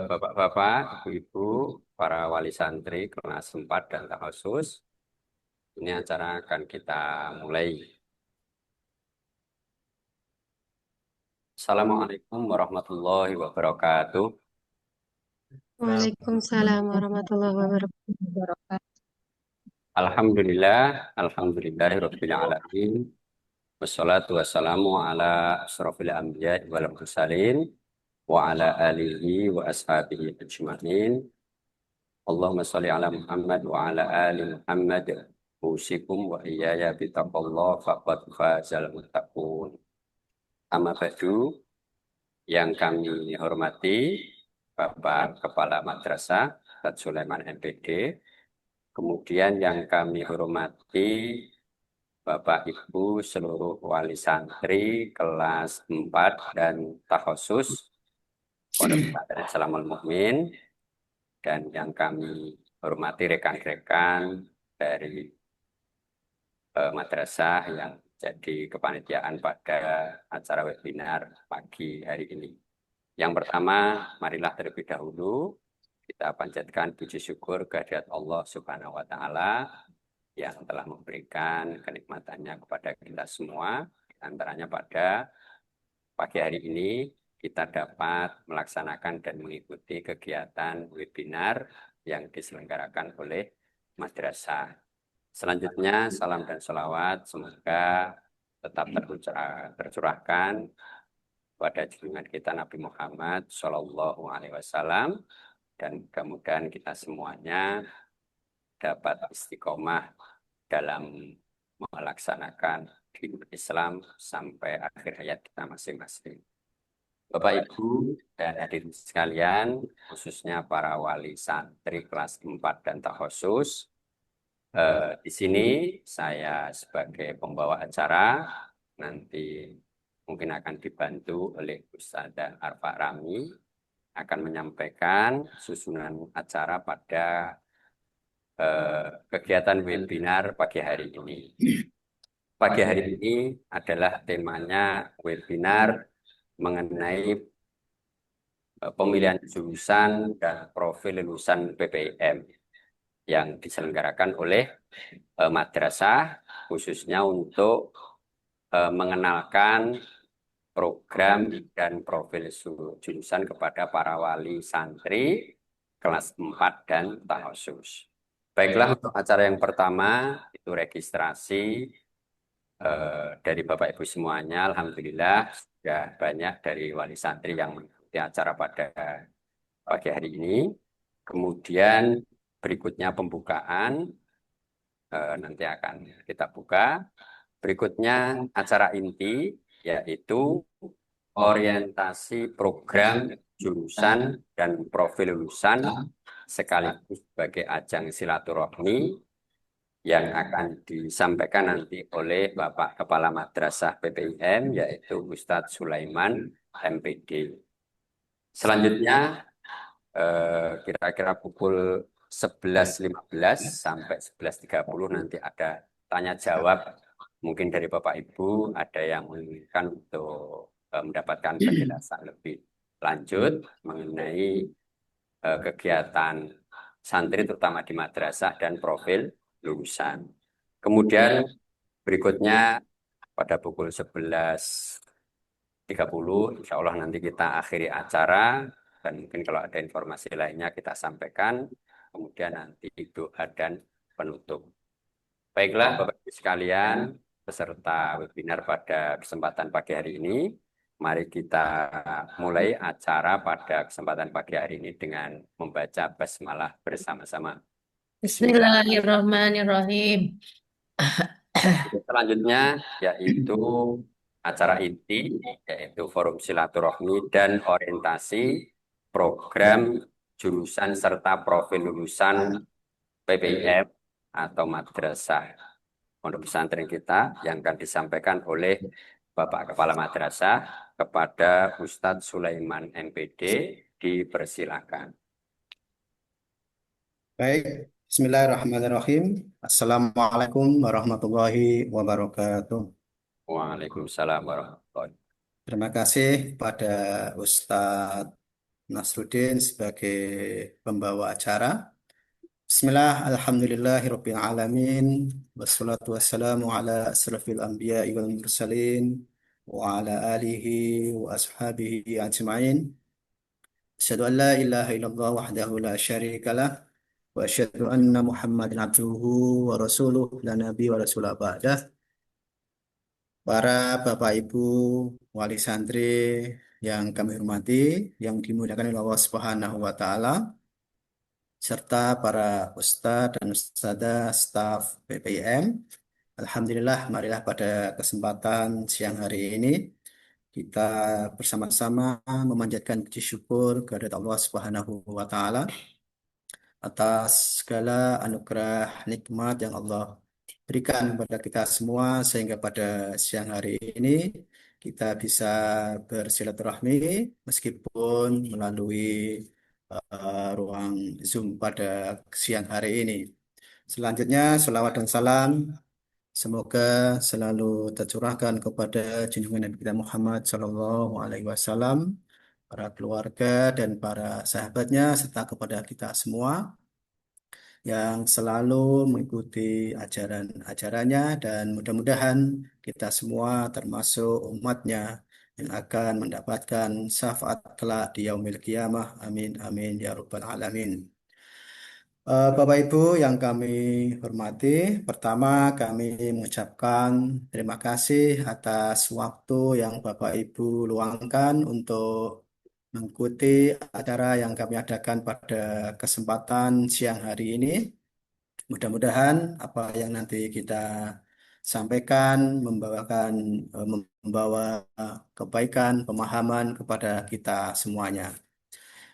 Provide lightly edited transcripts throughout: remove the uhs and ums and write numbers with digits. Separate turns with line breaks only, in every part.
Bapak-bapak, ibu-ibu, para wali santri kelas 4 dan khusus, ini acara akan kita mulai. Assalamualaikum warahmatullahi wabarakatuh.
Waalaikumsalam warahmatullahi wabarakatuh.
Alhamdulillah, alhamdulillahirabbil alamin. Wassalatu wassalamu ala asrofil anbiya wal mursalin wa ala alihi wa ashabihi ajma'in. Allahumma sholli ala Muhammad wa ala ali Muhammad. Usikum wa iyaya bitaqallah faqad fazal muttaqun. Amma ba'du, yang kami hormati Bapak Kepala Madrasah Ustadz Sulaiman MPD, kemudian yang kami hormati Bapak Ibu seluruh wali santri kelas 4 dan takhusus Pondok Pesantren Salamul Mukmin, dan yang kami hormati rekan-rekan dari madrasah yang jadi kepanitiaan pada acara webinar pagi hari ini. Yang pertama, marilah terlebih dahulu kita panjatkan puji syukur kehadirat Allah Subhanahu wa Ta'ala yang telah memberikan kenikmatannya kepada kita semua. Antaranya pada pagi hari ini kita dapat melaksanakan dan mengikuti kegiatan webinar yang diselenggarakan oleh madrasah. Selanjutnya, salam dan sholawat semoga tetap tercurahkan pada junjungan kita Nabi Muhammad Shallallahu Alaihi Wasallam, dan mudah-mudahan kita semuanya dapat istiqomah dalam melaksanakan hidup Islam sampai akhir hayat kita masing-masing. Bapak, Ibu, dan hadirin sekalian, khususnya para wali santri kelas 4 dan takhusus, di sini saya sebagai pembawa acara nanti mungkin akan dibantu oleh Ustadzah Arfa Rami akan menyampaikan susunan acara pada kegiatan webinar pagi hari ini. Pagi hari ini adalah temanya webinar mengenai pemilihan jurusan dan profil lulusan PPIM yang diselenggarakan oleh madrasah, khususnya untuk mengenalkan program dan profil jurusan kepada para wali santri kelas 4 dan takhusus. Baiklah, untuk acara yang pertama itu registrasi dari Bapak Ibu semuanya. Alhamdulillah sudah banyak dari wali santri yang mengikuti acara pada pagi hari ini. Kemudian berikutnya pembukaan, nanti akan kita buka. Berikutnya acara inti, yaitu orientasi program, jurusan, dan profil lulusan sekaligus sebagai ajang silaturahmi yang akan disampaikan nanti oleh Bapak Kepala Madrasah PPIM, yaitu Ustadz Sulaiman MPD. Selanjutnya kira-kira pukul 11.15 sampai 11.30 nanti ada tanya jawab. Mungkin dari Bapak Ibu ada yang menginginkan untuk mendapatkan penjelasan lebih lanjut mengenai kegiatan santri terutama di madrasah dan profil lulusan. Kemudian berikutnya pada pukul 11.30 insya Allah nanti kita akhiri acara, dan mungkin kalau ada informasi lainnya kita sampaikan. Kemudian nanti doa dan penutup. Baiklah Bapak Ibu sekalian, peserta webinar pada kesempatan pagi hari ini, mari kita mulai acara pada kesempatan pagi hari ini dengan membaca basmalah bersama-sama.
Bismillahirrahmanirrahim.
Selanjutnya yaitu acara inti, yaitu forum silaturahmi dan orientasi program jurusan serta profil lulusan PPIM atau madrasah pondok pesantren kita yang akan disampaikan oleh Bapak Kepala Madrasah kepada Ustadz Sulaiman MPD. Dipersilakan.
Baik, Bismillahirrahmanirrahim. Assalamualaikum warahmatullahi wabarakatuh.
Waalaikumsalam warahmatullahi wabarakatuh.
Terima kasih pada Ustadz Nasruddin sebagai pembawa acara. Bismillah, alhamdulillahirabbil alamin, wassalatu wassalamu ala asrafil anbiya'i wal mursalin wa ala alihi wa ashabihi ajma'in. Asyhadu an la ilaha illallah wahdahu la syarika lah wa asyhadu anna Muhammadan abduhu wa rasuluh la nabi wa rasulah ba'dah. Para Bapak Ibu wali santri yang kami hormati, yang dimuliakan oleh Allah Subhanahu wa taala, serta para ustadz dan ustadzah staf BPIM. Alhamdulillah, marilah pada kesempatan siang hari ini kita bersama-sama memanjatkan puji syukur kehadirat Allah Subhanahu wa taala atas segala anugerah nikmat yang Allah berikan kepada kita semua sehingga pada siang hari ini kita bisa bersilaturahmi meskipun melalui ruang Zoom pada siang hari ini. Selanjutnya, selawat dan salam semoga selalu tercurahkan kepada junjungan Nabi kita Muhammad Sallallahu Alaihi Wasallam, para keluarga dan para sahabatnya, serta kepada kita semua yang selalu mengikuti ajaran-ajarannya, dan mudah-mudahan kita semua termasuk umatnya yang akan mendapatkan syafaat kelak di yaumil qiyamah. Amin amin ya rabbal alamin. Bapak Ibu yang kami hormati, pertama kami mengucapkan terima kasih atas waktu yang Bapak Ibu luangkan untuk mengikuti acara yang kami adakan pada kesempatan siang hari ini. Mudah-mudahan apa yang nanti kita sampaikan membawa kebaikan, pemahaman kepada kita semuanya.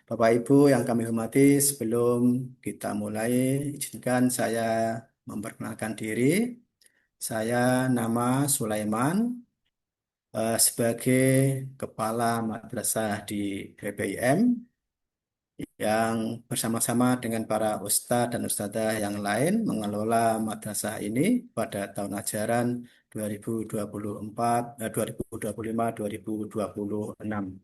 Bapak Ibu yang kami hormati, sebelum kita mulai, izinkan saya memperkenalkan diri. Saya nama Sulaiman, sebagai Kepala Madrasah di BPIM yang bersama-sama dengan para ustadz dan ustadzah yang lain mengelola madrasah ini pada tahun ajaran 2024, 2025-2026.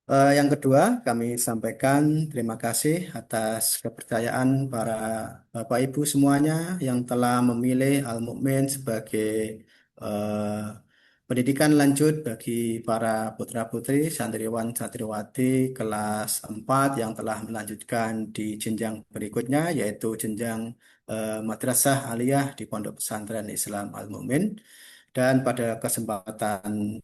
Yang kedua, kami sampaikan terima kasih atas kepercayaan para Bapak Ibu semuanya yang telah memilih Al-Mukmin sebagai eh, pendidikan lanjut bagi para putra-putri santriwan santriwati kelas 4 yang telah melanjutkan di jenjang berikutnya, yaitu jenjang Madrasah Aliyah di Pondok Pesantren Islam Al-Mukmin. Dan pada kesempatan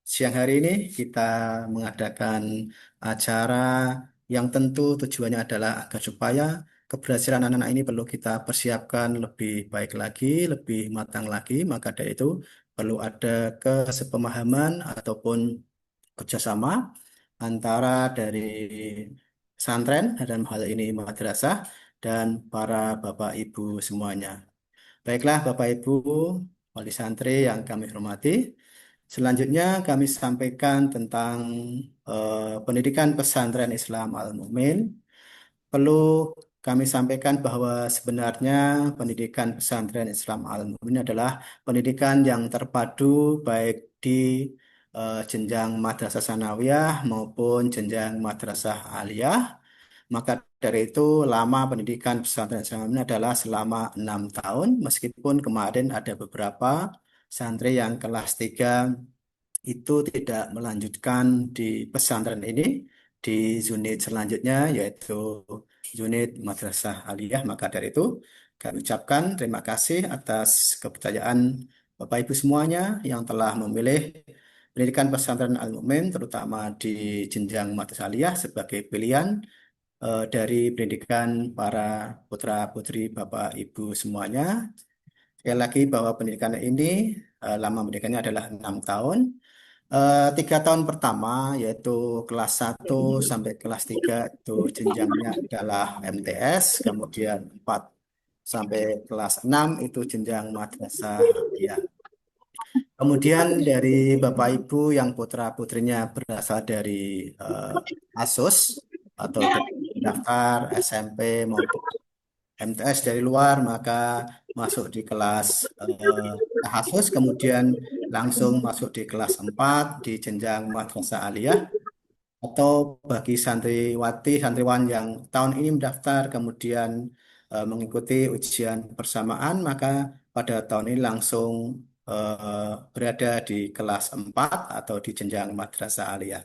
siang hari ini kita mengadakan acara yang tentu tujuannya adalah agar supaya keberhasilan anak-anak ini perlu kita persiapkan lebih baik lagi, lebih matang lagi. Maka dari itu perlu ada kesepemahaman ataupun kerjasama antara dari pesantren, dalam hal ini madrasah, dan para Bapak Ibu semuanya. Baiklah Bapak Ibu wali santri yang kami hormati. Selanjutnya kami sampaikan tentang pendidikan pesantren Islam Al-Mu'min. Perlu kami sampaikan bahwa sebenarnya pendidikan pesantren Islam Al-Mu'min adalah pendidikan yang terpadu baik di jenjang madrasah sanawiyah maupun jenjang madrasah aliyah. Maka dari itu lama pendidikan pesantren Islam ini adalah selama 6 tahun, meskipun kemarin ada beberapa santri yang kelas 3 itu tidak melanjutkan di pesantren ini di unit selanjutnya, yaitu unit Madrasah Aliyah. Maka dari itu kami ucapkan terima kasih atas kepercayaan Bapak Ibu semuanya yang telah memilih pendidikan pesantren Al-Mu'min, terutama di jenjang Madrasah Aliyah sebagai pilihan dari pendidikan para putra-putri Bapak Ibu semuanya. Sekali lagi bahwa pendidikan ini lama pendidikannya adalah 6 tahun. 3 tahun pertama yaitu kelas 1 sampai kelas 3 itu jenjangnya adalah MTS, kemudian 4 sampai kelas 6 itu jenjang madrasah ya. Kemudian dari Bapak Ibu yang putra-putrinya berasal dari ASUS atau daftar SMP maupun MTS dari luar, maka masuk di kelas khusus, kemudian langsung masuk di kelas 4 di jenjang Madrasah Aliyah. atau bagi santriwati, santriwan yang tahun ini mendaftar kemudian mengikuti ujian bersamaan, maka pada tahun ini langsung berada di kelas 4 atau di jenjang madrasah aliyah.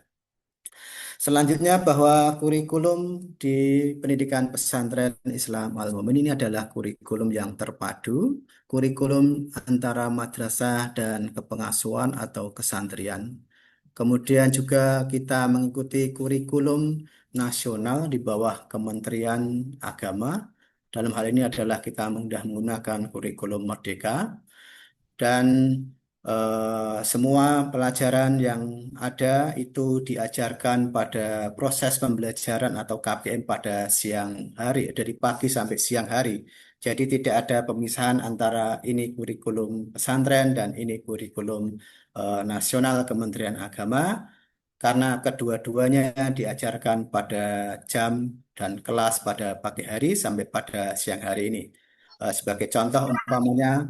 Selanjutnya bahwa kurikulum di pendidikan pesantren Islam Al-Mumin ini adalah kurikulum yang terpadu, kurikulum antara madrasah dan kepengasuhan atau kesantrian. Kemudian juga kita mengikuti kurikulum nasional di bawah Kementerian Agama. Dalam hal ini adalah kita sudah menggunakan kurikulum Merdeka dan semua pelajaran yang ada itu diajarkan pada proses pembelajaran atau KPM pada siang hari, dari pagi sampai siang hari. Jadi tidak ada pemisahan antara ini kurikulum pesantren dan ini kurikulum nasional Kementerian Agama, karena kedua-duanya diajarkan pada jam dan kelas pada pagi hari sampai pada siang hari ini. Sebagai contoh umpamanya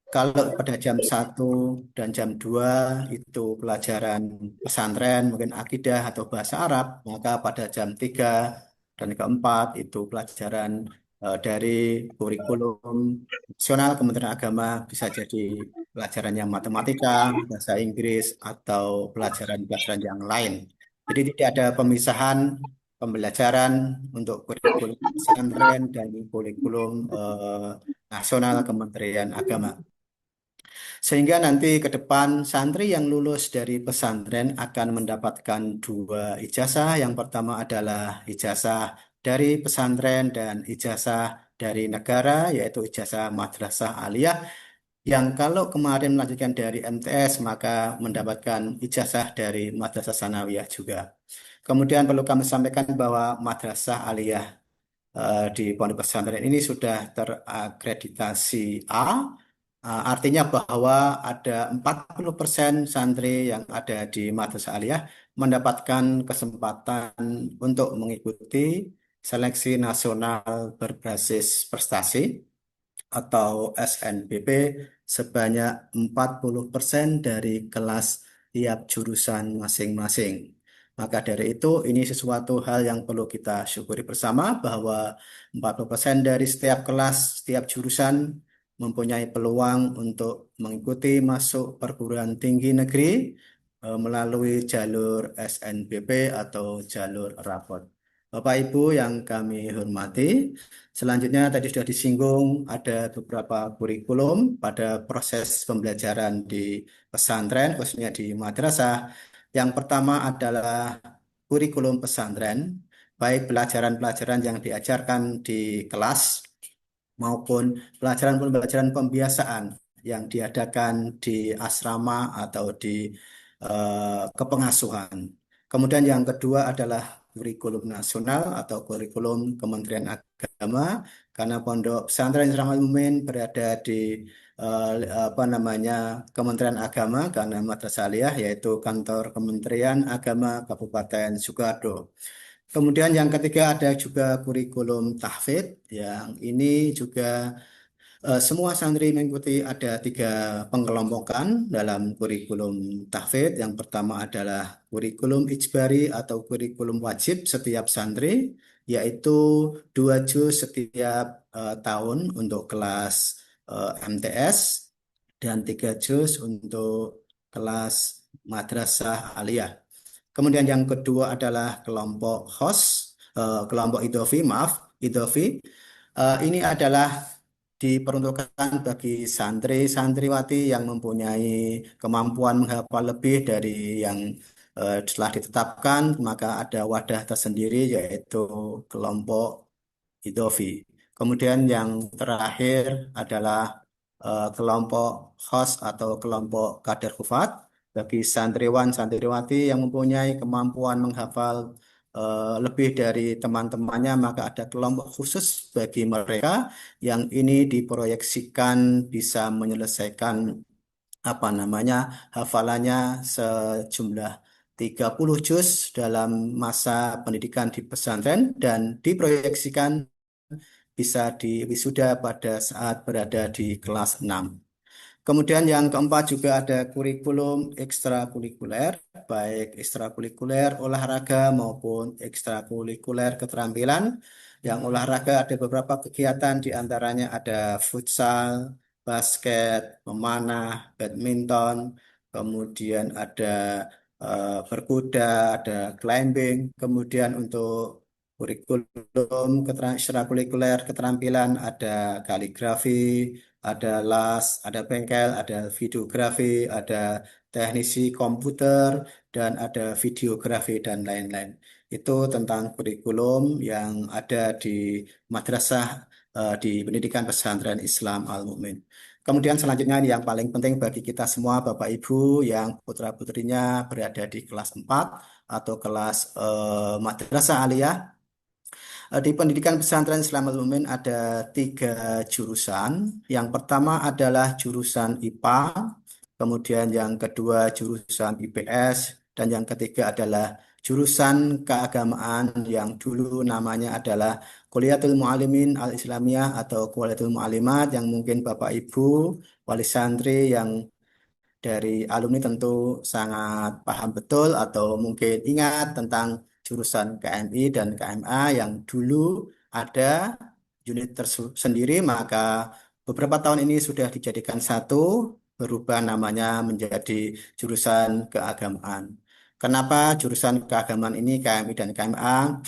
kalau pada jam 1 dan jam 2 itu pelajaran pesantren, mungkin akidah atau bahasa Arab, maka pada jam 3 dan ke-4 itu pelajaran dari kurikulum nasional Kementerian Agama, bisa jadi pelajarannya matematika, bahasa Inggris, atau pelajaran-pelajaran yang lain. Jadi tidak ada pemisahan pembelajaran untuk kurikulum pesantren dan kurikulum nasional Kementerian Agama. Sehingga nanti ke depan santri yang lulus dari pesantren akan mendapatkan 2 ijazah. Yang pertama adalah ijazah dari pesantren dan ijazah dari negara, yaitu ijazah madrasah aliyah. Yang kalau kemarin melanjutkan dari MTS, maka mendapatkan ijazah dari madrasah sanawiyah juga. Kemudian perlu kami sampaikan bahwa madrasah aliyah di pondok pesantren ini sudah terakreditasi A. Artinya bahwa ada 40% santri yang ada di Madrasah Aliyah mendapatkan kesempatan untuk mengikuti seleksi nasional berbasis prestasi atau SNBP sebanyak 40% dari kelas tiap jurusan masing-masing. Maka dari itu, ini sesuatu hal yang perlu kita syukuri bersama bahwa 40% dari setiap kelas, setiap jurusan mempunyai peluang untuk mengikuti masuk perguruan tinggi negeri melalui jalur SNBP atau jalur rapot. Bapak Ibu yang kami hormati, selanjutnya tadi sudah disinggung ada beberapa kurikulum pada proses pembelajaran di pesantren, khususnya di madrasah. Yang pertama adalah kurikulum pesantren, baik pelajaran-pelajaran yang diajarkan di kelas maupun pelajaran-pelajaran pembiasaan yang diadakan di asrama atau di kepengasuhan. Kemudian yang kedua adalah kurikulum nasional atau kurikulum Kementerian Agama, karena Pondok Pesantren Islam Al-Mumin berada di apa namanya Kementerian Agama, karena Madrasah Aliyah yaitu kantor Kementerian Agama Kabupaten Sukoharjo. Kemudian yang ketiga ada juga kurikulum tahfidz, yang ini juga semua santri mengikuti ada 3 pengelompokan dalam kurikulum tahfidz. Yang pertama adalah kurikulum ijbari atau kurikulum wajib setiap santri, yaitu 2 juz setiap tahun untuk kelas MTS dan 3 juz untuk kelas madrasah aliyah. Kemudian yang kedua adalah kelompok kelompok idofi, maaf, idofi. Ini adalah diperuntukkan bagi santri-santriwati yang mempunyai kemampuan menghafal lebih dari yang telah ditetapkan, maka ada wadah tersendiri yaitu kelompok idofi. Kemudian yang terakhir adalah kelompok khos atau kelompok kader hufat bagi santriwan-santriwati yang mempunyai kemampuan menghafal lebih dari teman-temannya, maka ada kelompok khusus bagi mereka yang ini diproyeksikan bisa menyelesaikan apa namanya hafalannya sejumlah 30 juz dalam masa pendidikan di pesantren dan diproyeksikan bisa diwisuda pada saat berada di kelas 6. Kemudian yang keempat juga ada kurikulum ekstrakurikuler, baik ekstrakurikuler olahraga maupun ekstrakurikuler keterampilan. Yang olahraga ada beberapa kegiatan, di antaranya ada futsal, basket, memanah, badminton, kemudian ada berkuda, ada climbing, kemudian untuk kurikulum ekstrakurikuler keterampilan ada kaligrafi, ada las, ada bengkel, ada videografi, ada teknisi komputer, dan ada videografi dan lain-lain. Itu tentang kurikulum yang ada di madrasah di pendidikan pesantren Islam Al-Mu'min. Kemudian selanjutnya yang paling penting bagi kita semua Bapak Ibu yang putra-putrinya berada di kelas 4 atau kelas madrasah aliyah. Di pendidikan pesantren Islam Al-Mu'min ada 3 jurusan. Yang pertama adalah jurusan IPA, kemudian yang kedua jurusan IPS, dan yang ketiga adalah jurusan keagamaan yang dulu namanya adalah Kuliatul Mu'allimin Al-Islamiyah atau Kuliatul Mu'allimat, yang mungkin Bapak Ibu wali santri yang dari alumni tentu sangat paham betul atau mungkin ingat tentang jurusan KMI dan KMA yang dulu ada unit tersendiri, maka beberapa tahun ini sudah dijadikan satu, berubah namanya menjadi jurusan keagamaan. Kenapa jurusan keagamaan ini KMI dan KMA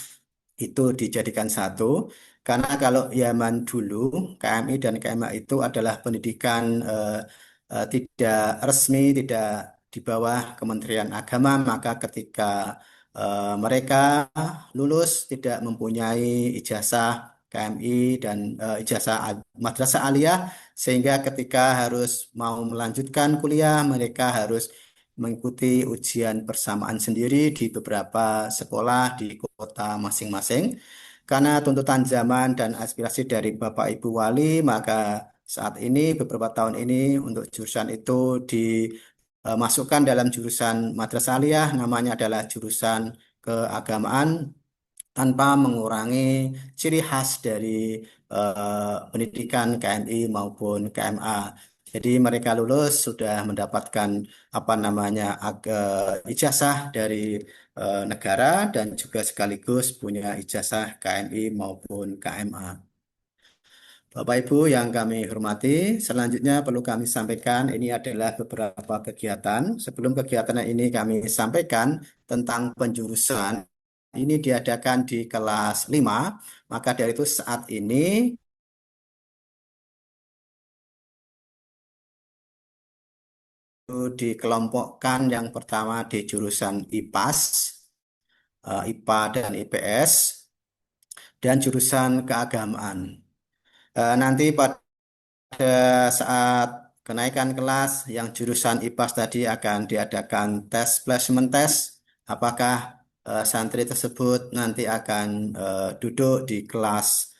itu dijadikan satu? Karena kalau zaman dulu KMI dan KMA itu adalah pendidikan tidak resmi, tidak di bawah Kementerian Agama, maka ketika mereka lulus tidak mempunyai ijazah KMI dan ijazah madrasah aliyah, sehingga ketika harus mau melanjutkan kuliah, mereka harus mengikuti ujian persamaan sendiri di beberapa sekolah di kota masing-masing. Karena tuntutan zaman dan aspirasi dari Bapak Ibu Wali, maka saat ini beberapa tahun ini untuk jurusan itu dimasukkan dalam jurusan madrasah aliyah, namanya adalah jurusan keagamaan, tanpa mengurangi ciri khas dari pendidikan KMI maupun KMA. Jadi mereka lulus sudah mendapatkan apa namanya ijazah dari negara dan juga sekaligus punya ijazah KMI maupun KMA. Bapak Ibu yang kami hormati, selanjutnya perlu kami sampaikan ini adalah beberapa kegiatan. Sebelum kegiatan ini kami sampaikan tentang penjurusan. Ini diadakan di kelas 5, maka dari itu saat ini dikelompokkan yang pertama di jurusan IPAS, IPA dan IPS, dan jurusan keagamaan. Nanti pada saat kenaikan kelas yang jurusan IPAS tadi akan diadakan tes placement test, apakah santri tersebut nanti akan duduk di kelas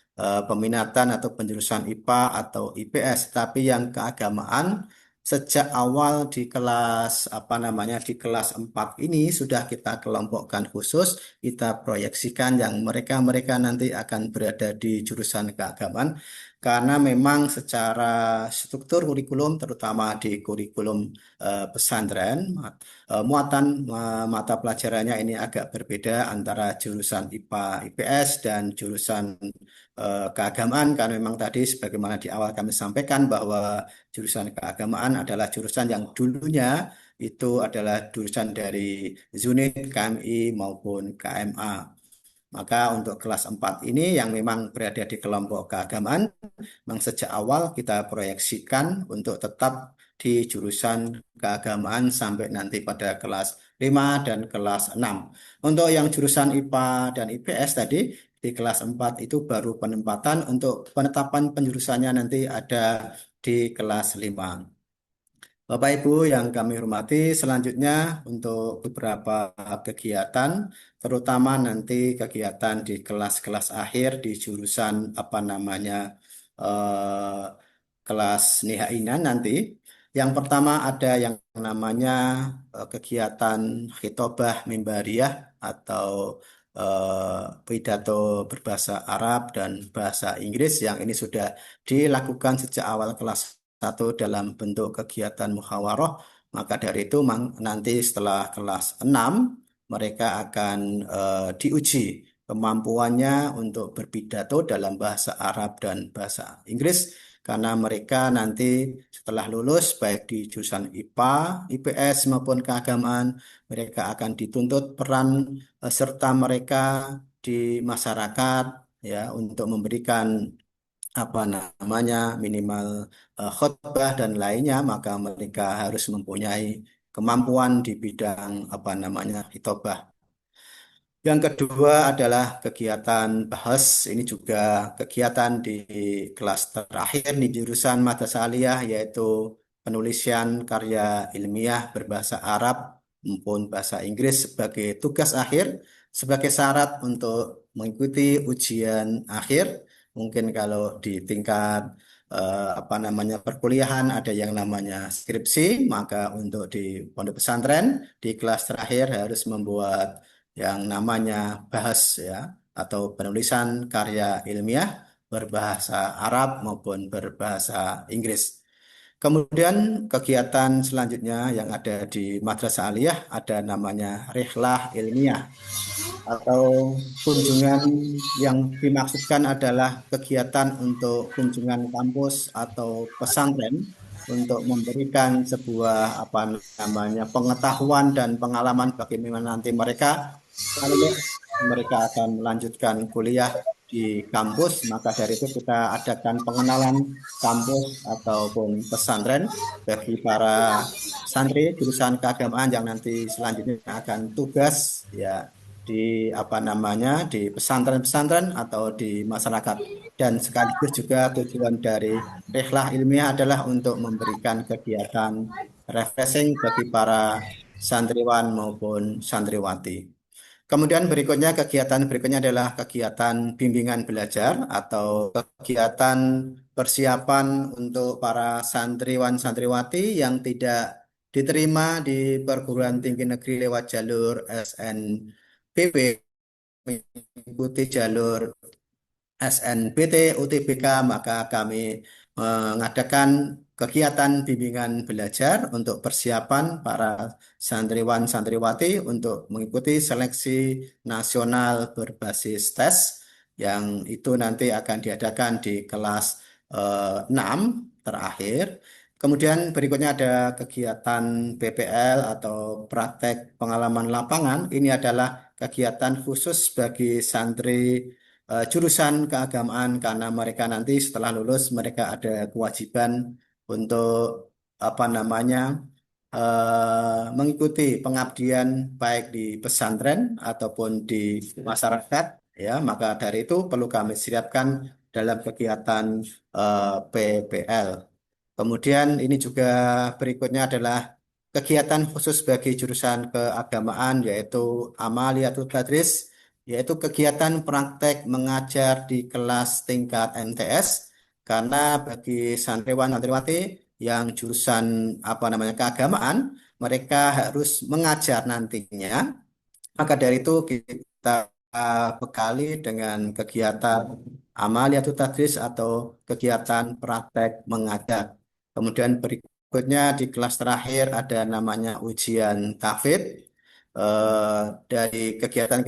peminatan atau penjurusan IPA atau IPS. Tapi yang keagamaan sejak awal di kelas apa namanya di kelas 4 ini sudah kita kelompokkan khusus, kita proyeksikan yang mereka-mereka nanti akan berada di jurusan keagamaan, karena memang secara struktur kurikulum, terutama di kurikulum pesantren, muatan mata pelajarannya ini agak berbeda antara jurusan IPA, IPS, dan jurusan keagamaan, karena memang tadi sebagaimana di awal kami sampaikan bahwa jurusan keagamaan adalah jurusan yang dulunya itu adalah jurusan dari unit KMI maupun KMA. Maka untuk kelas 4 ini yang memang berada di kelompok keagamaan, memang sejak awal kita proyeksikan untuk tetap di jurusan keagamaan sampai nanti pada kelas 5 dan kelas 6. Untuk yang jurusan IPA dan IPS tadi, di kelas 4 itu baru penempatan, untuk penetapan penjurusannya nanti ada di kelas 5. Bapak Ibu yang kami hormati, selanjutnya untuk beberapa kegiatan, terutama nanti kegiatan di kelas-kelas akhir di jurusan apa namanya eh, kelas Nihainan nanti. Yang pertama ada yang namanya kegiatan khitobah mimbariyah atau pidato berbahasa Arab dan bahasa Inggris, yang ini sudah dilakukan sejak awal kelas satu dalam bentuk kegiatan muhawaroh, maka dari itu nanti setelah kelas 6 mereka akan diuji kemampuannya untuk berpidato dalam bahasa Arab dan bahasa Inggris karena mereka nanti setelah lulus baik di jurusan IPA, IPS maupun keagamaan mereka akan dituntut peran serta mereka di masyarakat ya untuk memberikan apa namanya minimal khotbah dan lainnya maka mereka harus mempunyai kemampuan di bidang apa namanya hitobah. Yang kedua adalah kegiatan bahas. Ini juga kegiatan di kelas terakhir di jurusan Mata Aliyah yaitu penulisan karya ilmiah berbahasa Arab maupun bahasa Inggris sebagai tugas akhir, sebagai syarat untuk mengikuti ujian akhir. Mungkin kalau di tingkat apa namanya perkuliahan ada yang namanya skripsi, maka untuk di pondok pesantren di kelas terakhir harus membuat yang namanya bahas ya atau penulisan karya ilmiah berbahasa Arab maupun berbahasa Inggris. Kemudian kegiatan selanjutnya yang ada di Madrasah Aliyah ada namanya rihlah ilmiah atau kunjungan yang dimaksudkan adalah kegiatan untuk kunjungan kampus atau pesantren untuk memberikan sebuah apa namanya pengetahuan dan pengalaman bagaimana nanti mereka kalau mereka akan melanjutkan kuliah di kampus, maka dari itu kita adakan pengenalan kampus ataupun pesantren bagi para santri jurusan keagamaan yang nanti selanjutnya akan tugas ya di apa namanya di pesantren-pesantren atau di masyarakat dan sekaligus juga tujuan dari rihlah ilmiah adalah untuk memberikan kegiatan refreshing bagi para santriwan maupun santriwati. Kemudian berikutnya kegiatan berikutnya adalah kegiatan bimbingan belajar atau kegiatan persiapan untuk para santriwan santriwati yang tidak diterima di perguruan tinggi negeri lewat jalur SNBP mengikuti jalur SNBT, UTBK, maka kami mengadakan kegiatan bimbingan belajar untuk persiapan para santriwan santriwati untuk mengikuti seleksi nasional berbasis tes yang itu nanti akan diadakan di kelas 6 terakhir. Kemudian berikutnya ada kegiatan PPL atau praktek pengalaman lapangan. Ini adalah kegiatan khusus bagi santri jurusan keagamaan karena mereka nanti setelah lulus mereka ada kewajiban untuk apa namanya mengikuti pengabdian baik di pesantren ataupun di masyarakat ya maka dari itu perlu kami siapkan dalam kegiatan PPL. Kemudian ini juga berikutnya adalah kegiatan khusus bagi jurusan keagamaan yaitu Amaliyatul Tadris yaitu kegiatan praktek mengajar di kelas tingkat MTS karena bagi santriwan santriwati yang jurusan apa namanya keagamaan mereka harus mengajar nantinya maka dari itu kita bekali dengan kegiatan Amaliyatul Tadris atau kegiatan praktek mengajar. Kemudian berikutnya di kelas terakhir ada namanya ujian tahfidz. Dari kegiatan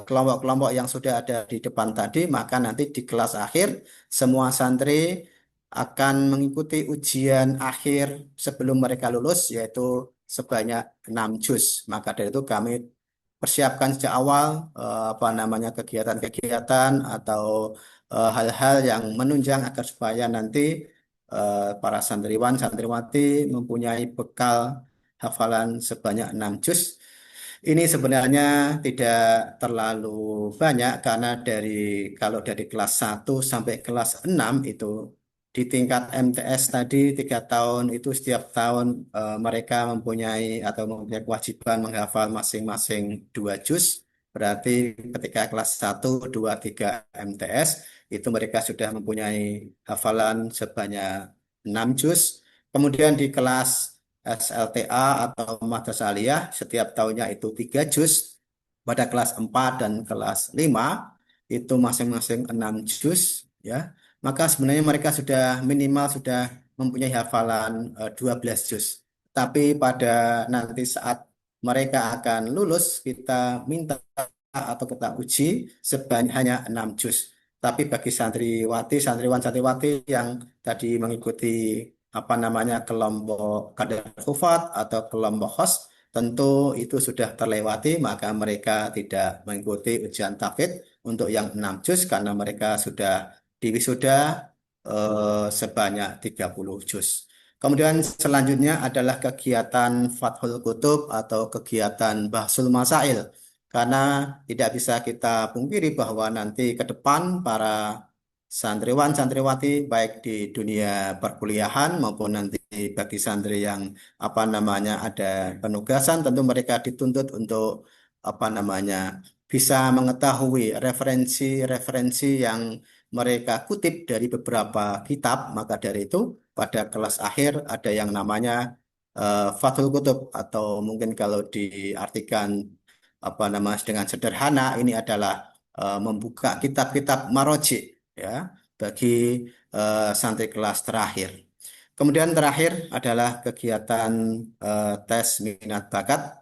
kelompok-kelompok yang sudah ada di depan tadi, maka nanti di kelas akhir semua santri akan mengikuti ujian akhir sebelum mereka lulus, yaitu sebanyak 6 juz. Maka dari itu kami persiapkan sejak awal apa namanya kegiatan-kegiatan atau hal-hal yang menunjang agar supaya nanti para santriwan santriwati mempunyai bekal hafalan sebanyak 6 juz. Ini sebenarnya tidak terlalu banyak karena kalau dari kelas 1 sampai kelas 6 itu di tingkat MTS tadi 3 tahun itu setiap tahun mereka mempunyai kewajiban menghafal masing-masing 2 juz. Berarti ketika kelas 1, 2, 3 MTS itu mereka sudah mempunyai hafalan sebanyak 6 juz. Kemudian di kelas SLTA atau Madrasah Aliyah setiap tahunnya itu 3 juz. Pada kelas 4 dan kelas 5 itu masing-masing 6 juz ya. Maka sebenarnya mereka sudah minimal sudah mempunyai hafalan 12 juz. Tapi pada nanti saat mereka akan lulus, kita minta atau kita uji sebanyak hanya 6 juz. Tapi bagi santriwati, santriwan, santriwati yang tadi mengikuti apa namanya kelompok kadar hufat atau kelompok khos, tentu itu sudah terlewati, maka mereka tidak mengikuti ujian tahfidz untuk yang 6 juz karena mereka sudah diwisuda sebanyak 30 juz. Kemudian selanjutnya adalah kegiatan Fathul Kutub atau kegiatan Bahsul Masail. Karena tidak bisa kita pungkiri bahwa nanti ke depan para santriwan, santriwati baik di dunia perkuliahan maupun nanti bagi santri yang apa namanya ada penugasan, tentu mereka dituntut untuk apa namanya bisa mengetahui referensi-referensi yang mereka kutip dari beberapa kitab. Maka dari itu pada kelas akhir ada yang namanya Fathul Kutub atau mungkin kalau diartikan apa nama dengan sederhana ini adalah membuka kitab-kitab maroji ya bagi santri kelas terakhir. Kemudian terakhir adalah kegiatan tes minat bakat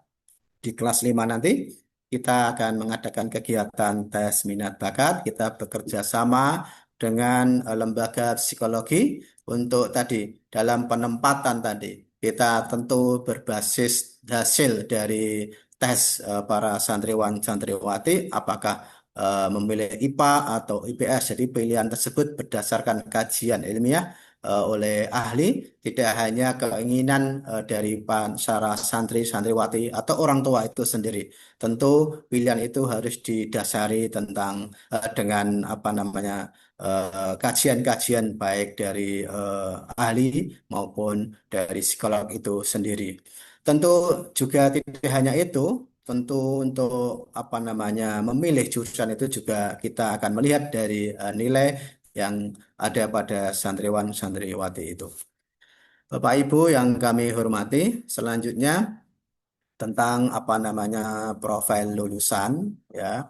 di kelas 5 nanti. Kita akan mengadakan kegiatan tes minat bakat. Kita bekerja sama dengan lembaga psikologi untuk tadi dalam penempatan tadi. Kita tentu berbasis hasil dari tes para santriwan santriwati apakah memilih IPA atau IPS. Jadi pilihan tersebut berdasarkan kajian ilmiah oleh ahli, tidak hanya keinginan dari para santri santriwati atau orang tua itu sendiri. Tentu pilihan itu harus didasari tentang dengan apa namanya kajian-kajian baik dari ahli maupun dari psikolog itu sendiri. Tentu juga tidak hanya itu, tentu untuk apa namanya memilih jurusan itu juga kita akan melihat dari nilai yang ada pada santriwan santriwati itu. Bapak Ibu yang kami hormati, selanjutnya tentang apa namanya profil lulusan ya.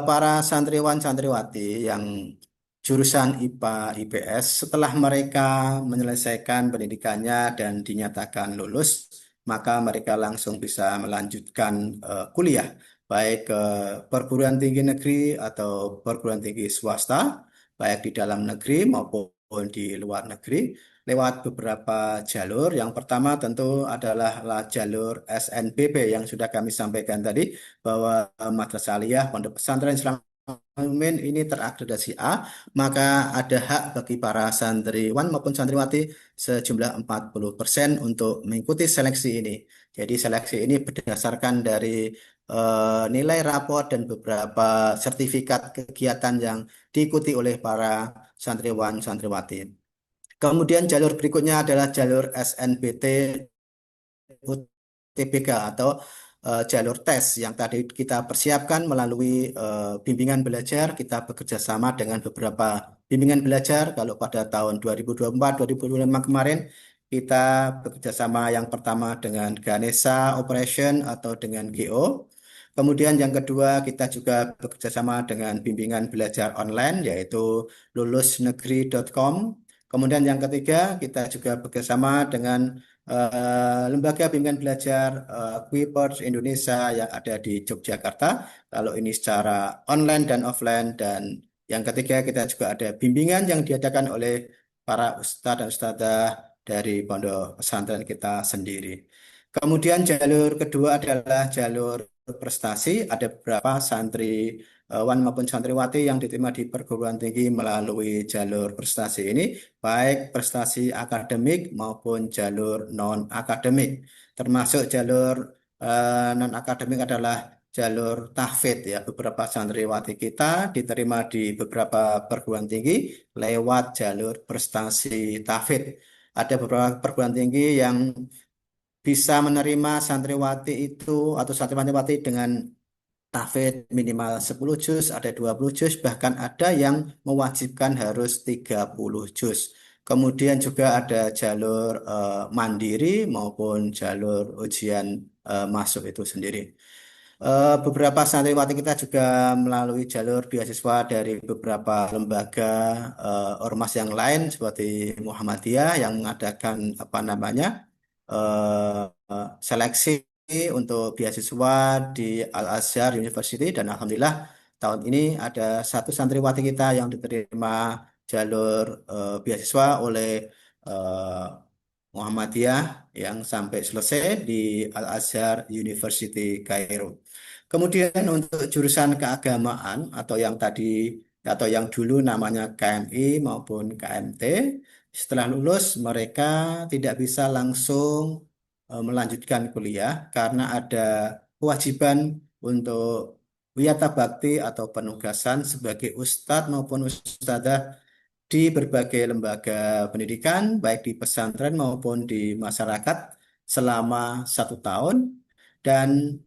Para santriwan santriwati yang jurusan IPA IPS setelah mereka menyelesaikan pendidikannya dan dinyatakan lulus, maka mereka langsung bisa melanjutkan kuliah baik ke perguruan tinggi negeri atau perguruan tinggi swasta, baik di dalam negeri maupun di luar negeri lewat beberapa jalur. Yang pertama tentu adalah jalur SNBP yang sudah kami sampaikan tadi bahwa Madrasah Aliyah Pondok Pesantren Islam Al-Mumin ini terakreditasi A, maka ada hak bagi para santriwan maupun santriwati sejumlah 40% untuk mengikuti seleksi ini. Jadi seleksi ini berdasarkan dari nilai rapor dan beberapa sertifikat kegiatan yang diikuti oleh para santriwan santriwati. Kemudian jalur berikutnya adalah jalur SNBT UTBK atau jalur tes yang tadi kita persiapkan melalui bimbingan belajar. Kita bekerja sama dengan beberapa bimbingan belajar. Kalau pada tahun 2024-2025 kemarin kita bekerja sama yang pertama dengan Ganesha Operation atau dengan GO. Kemudian yang kedua kita juga bekerja sama dengan bimbingan belajar online yaitu lulusnegeri.com. Kemudian yang ketiga kita juga bekerjasama dengan lembaga bimbingan belajar Kuipers Indonesia yang ada di Yogyakarta. Kalau ini secara online dan offline, dan yang ketiga kita juga ada bimbingan yang diadakan oleh para ustadz dan ustadzah dari pondok pesantren kita sendiri. Kemudian jalur kedua adalah jalur prestasi. Ada beberapa santri wan maupun santriwati yang diterima di perguruan tinggi melalui jalur prestasi ini, baik prestasi akademik maupun jalur non-akademik. Termasuk jalur non-akademik adalah jalur tahfidz ya. Beberapa santriwati kita diterima di beberapa perguruan tinggi lewat jalur prestasi tahfidz. Ada beberapa perguruan tinggi yang bisa menerima santriwati itu atau santriwati dengan tahfidz minimal 10 juz, ada 20 juz, bahkan ada yang mewajibkan harus 30 juz. Kemudian juga ada jalur mandiri maupun jalur ujian masuk itu sendiri. Beberapa santriwati kita juga melalui jalur beasiswa dari beberapa lembaga ormas yang lain seperti Muhammadiyah yang mengadakan apa namanya seleksi untuk beasiswa di Al Azhar University dan alhamdulillah tahun ini ada satu santriwati kita yang diterima jalur beasiswa oleh eh, Muhammadiyah yang sampai selesai di Al Azhar University Kairo. Kemudian untuk jurusan keagamaan atau yang dulu namanya KMI maupun KMT, setelah lulus mereka tidak bisa langsung melanjutkan kuliah karena ada kewajiban untuk wiyata bakti atau penugasan sebagai ustadz maupun ustadzah di berbagai lembaga pendidikan, baik di pesantren maupun di masyarakat selama 1 tahun. Dan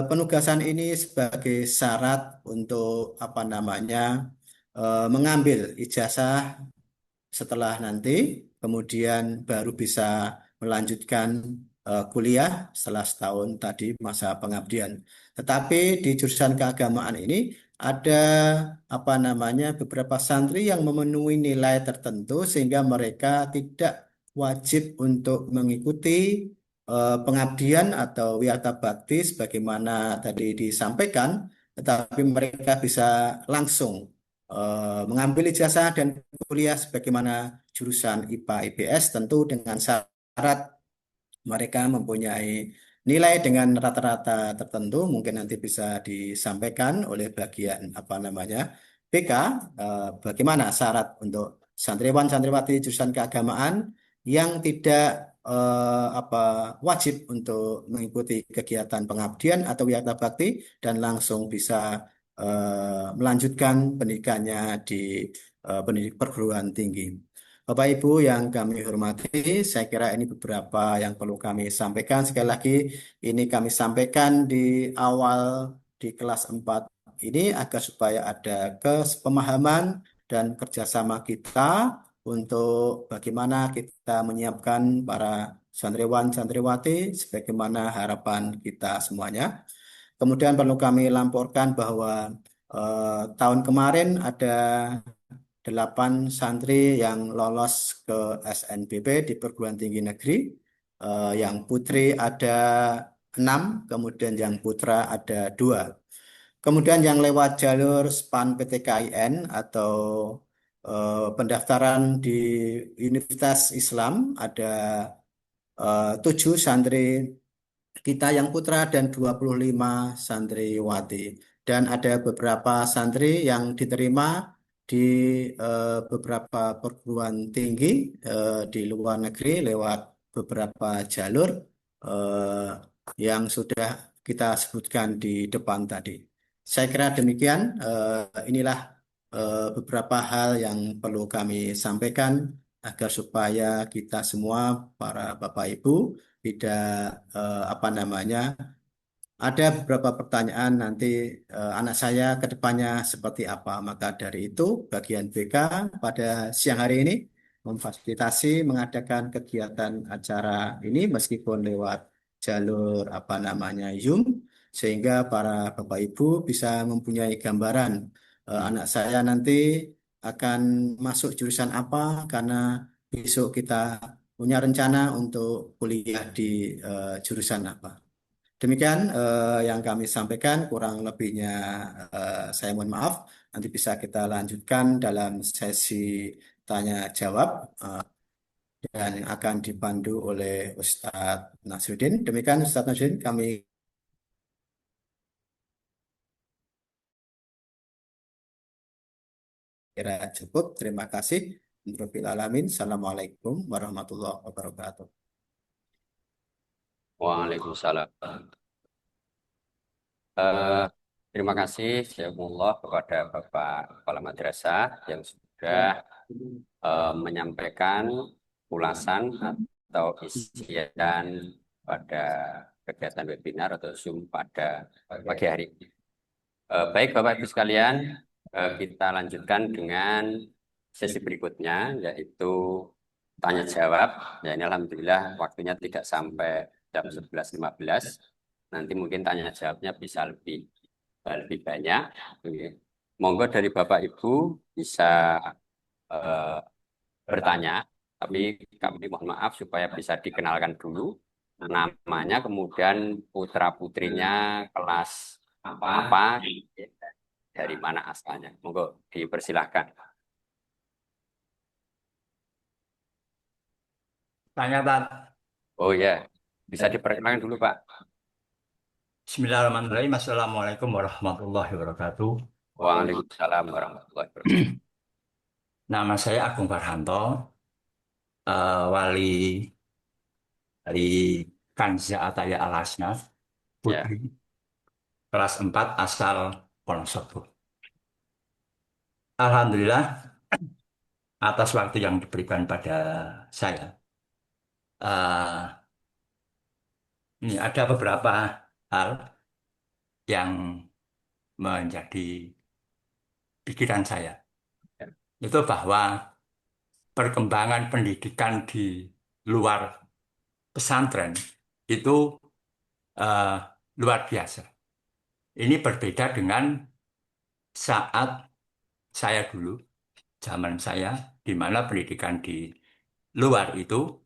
penugasan ini sebagai syarat untuk apa namanya mengambil ijazah setelah nanti, kemudian baru bisa melanjutkan kuliah setelah setahun tadi masa pengabdian. Tetapi di jurusan keagamaan ini ada apa namanya beberapa santri yang memenuhi nilai tertentu sehingga mereka tidak wajib untuk mengikuti pengabdian atau wiata bakti sebagaimana tadi disampaikan, tetapi mereka bisa langsung mengambil ijazah dan kuliah sebagaimana jurusan IPA IPS tentu dengan syarat mereka mempunyai nilai dengan rata-rata tertentu mungkin nanti bisa disampaikan oleh bagian apa namanya BK bagaimana syarat untuk santriwan santriwati jurusan keagamaan yang tidak apa wajib untuk mengikuti kegiatan pengabdian atau wiata bakti dan langsung bisa melanjutkan pendidikannya di perguruan tinggi. Bapak Ibu yang kami hormati, saya kira ini beberapa yang perlu kami sampaikan. Sekali lagi, ini kami sampaikan di awal di kelas 4 ini agar supaya ada kesepemahaman dan kerjasama kita untuk bagaimana kita menyiapkan para santriwan santriwati sebagaimana harapan kita semuanya. Kemudian perlu kami laporkan bahwa tahun kemarin ada 8 santri yang lolos ke SNBP di perguruan tinggi negeri. Yang putri ada 6, kemudian yang putra ada 2. Kemudian yang lewat jalur SPAN PTKIN atau pendaftaran di Universitas Islam ada 7 santri kita yang putra dan 25 santriwati. Dan ada beberapa santri yang diterima di beberapa perguruan tinggi di luar negeri lewat beberapa jalur eh, yang sudah kita sebutkan di depan tadi. Saya kira demikian, inilah beberapa hal yang perlu kami sampaikan agar supaya kita semua, para Bapak Ibu, tidak apa namanya ada beberapa pertanyaan nanti anak saya ke depannya seperti apa. Maka dari itu bagian BK pada siang hari ini memfasilitasi mengadakan kegiatan acara ini meskipun lewat jalur apa namanya Zoom sehingga para Bapak Ibu bisa mempunyai gambaran anak saya nanti akan masuk jurusan apa karena besok kita punya rencana untuk kuliah di jurusan apa. Demikian yang kami sampaikan, kurang lebihnya saya mohon maaf. Nanti bisa kita lanjutkan dalam sesi tanya jawab dan akan dipandu oleh Ustadz Nasruddin. Demikian Ustadz Nasruddin, kami kira cukup. Terima kasih. Alamin. Assalamualaikum warahmatullahi wabarakatuh.
Waalaikumsalam. Eh, Terima kasih Jazakumullah kepada Bapak Kepala Madrasah yang sudah menyampaikan ulasan atau isian pada kegiatan webinar atau Zoom pada pagi hari. Baik Bapak Ibu sekalian, kita lanjutkan dengan sesi berikutnya yaitu tanya jawab. Ya ini alhamdulillah waktunya tidak sampai jam 11.15. Nanti mungkin tanya jawabnya bisa lebih banyak. Oke. Monggo dari Bapak Ibu bisa eh, bertanya, tapi kami mohon maaf supaya bisa dikenalkan dulu namanya, kemudian putra-putrinya kelas apa, dari mana asalnya. Monggo dipersilahkan.
Tanya, Tat.
Oh ya, bisa diperkenalkan dulu Pak.
Bismillahirrahmanirrahim. Assalamualaikum warahmatullahi wabarakatuh.
Waalaikumsalam warahmatullahi wabarakatuh.
Nama saya Agung Farhanto, wali dari Kanza Ataya Alasna,
Ya,
Putri, kelas 4 asal Wonosobo. Alhamdulillah, atas waktu yang diberikan pada saya. eh, ini ada beberapa hal yang menjadi pikiran saya.
ya,
Itu bahwa perkembangan pendidikan di luar pesantren itu eh, luar biasa. Ini berbeda dengan saat saya dulu, zaman saya, di mana pendidikan di luar itu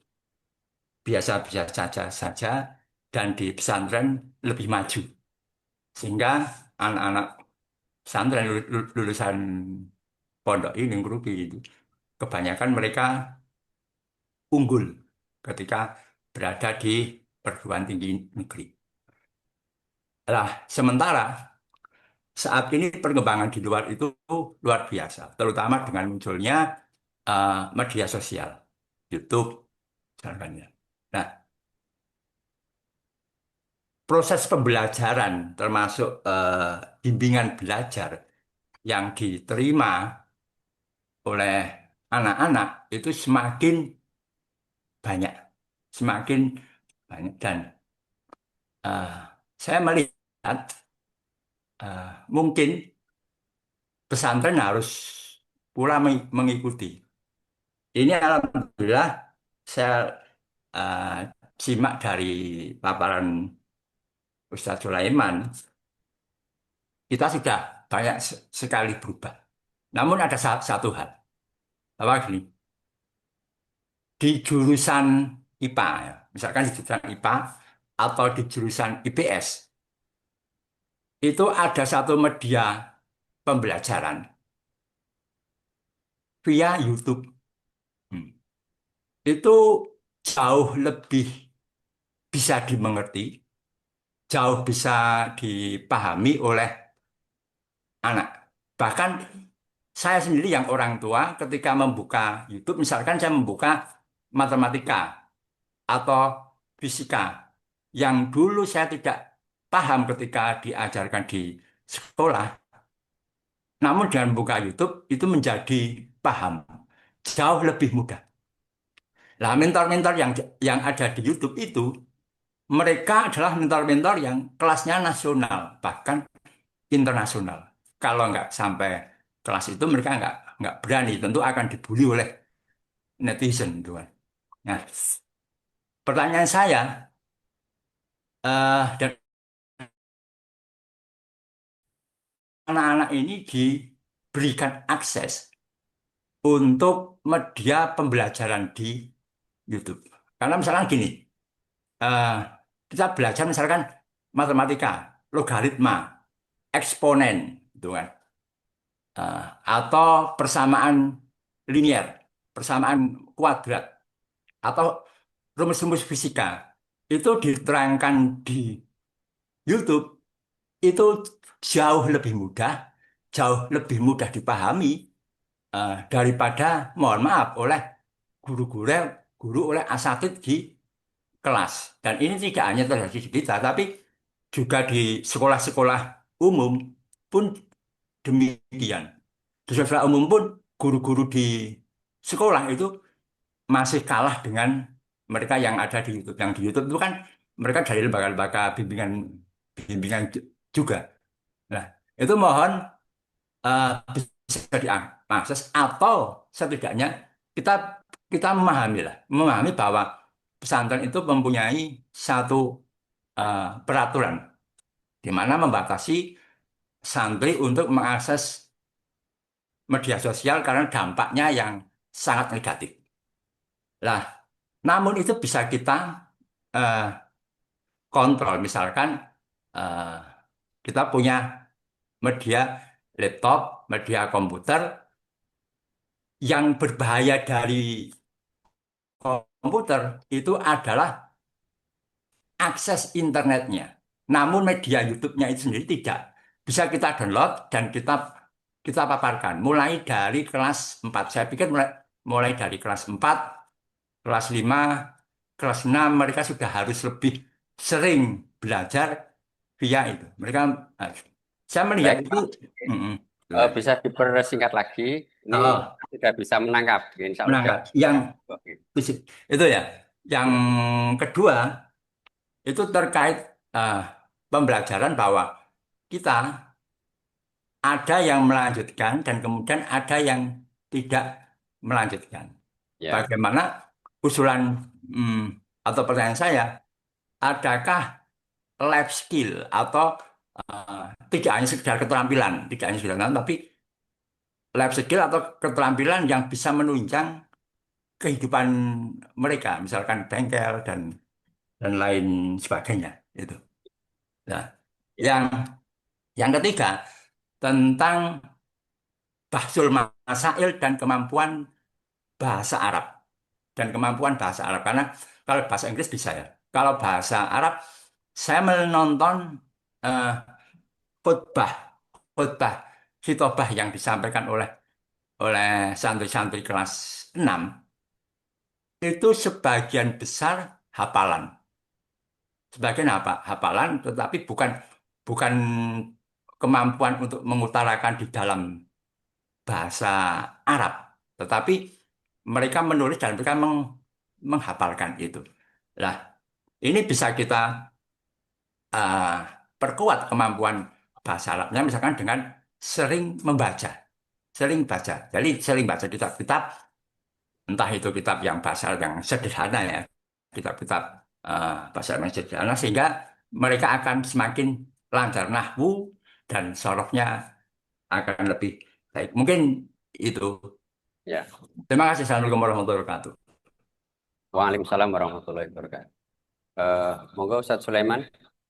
biasa-biasa saja dan di pesantren lebih maju. Sehingga anak-anak pesantren lulusan pondok ini, Ngrupi itu, kebanyakan mereka unggul ketika berada di perguruan tinggi negeri. Nah, sementara saat ini perkembangan di luar itu luar biasa, terutama dengan munculnya media sosial, YouTube, misalkan ya. Nah, proses pembelajaran termasuk bimbingan belajar yang diterima oleh anak-anak itu banyak, semakin banyak, dan eh, saya melihat mungkin pesantren harus pula mengikuti. Ini alhamdulillah saya eh, simak dari paparan Ustadz Sulaiman, kita sudah banyak sekali berubah. Namun ada satu hal, apa gini, di jurusan IPA, ya, misalkan di jurusan IPA atau di jurusan IPS, itu ada satu media pembelajaran via YouTube. Hmm. Itu jauh lebih bisa dimengerti, jauh bisa dipahami oleh anak. Bahkan saya sendiri yang orang tua ketika membuka YouTube, misalkan saya membuka matematika atau fisika yang dulu saya tidak paham ketika diajarkan di sekolah, namun dengan membuka YouTube itu menjadi paham, jauh lebih mudah. Nah, mentor-mentor yang ada di YouTube itu mereka adalah mentor-mentor yang kelasnya nasional, bahkan internasional. Kalau nggak sampai kelas itu mereka nggak berani, tentu akan dibully oleh netizen, tuan. Nah, pertanyaan saya, dan anak-anak ini diberikan akses untuk media pembelajaran di YouTube. Karena misalkan gini, eh, kita belajar misalkan matematika, logaritma, eksponen, gitu kan. Atau persamaan linier, persamaan kuadrat, atau rumus-rumus fisika itu diterangkan di YouTube itu jauh lebih mudah, jauh lebih mudah dipahami daripada, mohon maaf, oleh guru-guru oleh asatid di kelas. Dan ini tidak hanya terjadi di kita, tapi juga di sekolah-sekolah umum pun demikian. Di sekolah umum pun guru-guru di sekolah itu masih kalah dengan mereka yang ada di YouTube. Yang di YouTube itu kan mereka dari lembaga-lembaga bimbingan bimbingan juga. Nah, itu mohon eh, bisa diakses atau setidaknya kita kita memahami bahwa pesantren itu mempunyai satu peraturan di mana membatasi santri untuk mengakses media sosial karena dampaknya yang sangat negatif. Nah, namun itu bisa kita eh, kontrol. Misalkan eh, kita punya media laptop, media komputer yang berbahaya dari komputer itu adalah akses internetnya. Namun media YouTube-nya itu sendiri tidak. Bisa kita download dan kita paparkan. Mulai dari kelas 4. Saya pikir mulai dari kelas 4, kelas 5, kelas 6 mereka sudah harus lebih sering belajar via itu. Mereka eh, saya melihat
Baik,
itu
Pak.
mm-mm. Gimana?
Bisa dipersingkat lagi. Ini
Oh,
sudah bisa menangkap. Insya Allah sudah.
menangkap. Yang
Oke.
itu ya. Yang
Ya,
kedua itu terkait eh, pembelajaran bahwa kita ada yang melanjutkan dan kemudian ada yang tidak melanjutkan.
ya,
Bagaimana usulan atau pertanyaan saya, adakah life skill atau eh, tidak hanya sekedar keterampilan, tidak hanya sekedar keterampilan, tapi life skill atau keterampilan yang bisa menunjang kehidupan mereka, misalkan bengkel dan lain sebagainya. Itu. Nah,
ya,
yang yang ketiga tentang bahsul masail dan kemampuan bahasa Arab karena kalau bahasa Inggris bisa ya. Kalau bahasa Arab saya menonton eh, khutbah khutbah khitobah yang disampaikan oleh oleh santri-santri kelas 6 itu sebagian besar hafalan. Sebagian hafalan tetapi bukan bukan kemampuan untuk mengutarakan di dalam bahasa Arab, tetapi mereka menulis dan mereka menghafalkan itu. Nah, ini bisa kita eh, perkuat kemampuan bahasa Arabnya, misalkan dengan sering membaca, sering baca. Jadi sering baca kitab-kitab, entah itu kitab yang bahasa Arab yang sederhana ya, kitab-kitab bahasa Arab yang sederhana, sehingga mereka akan semakin lancar nahwu dan sorofnya akan lebih baik. Mungkin itu.
ya.
Terima kasih. Assalamualaikum warahmatullahi wabarakatuh.
Waalaikumsalam warahmatullahi wabarakatuh. Monggo Ustadz Sulaiman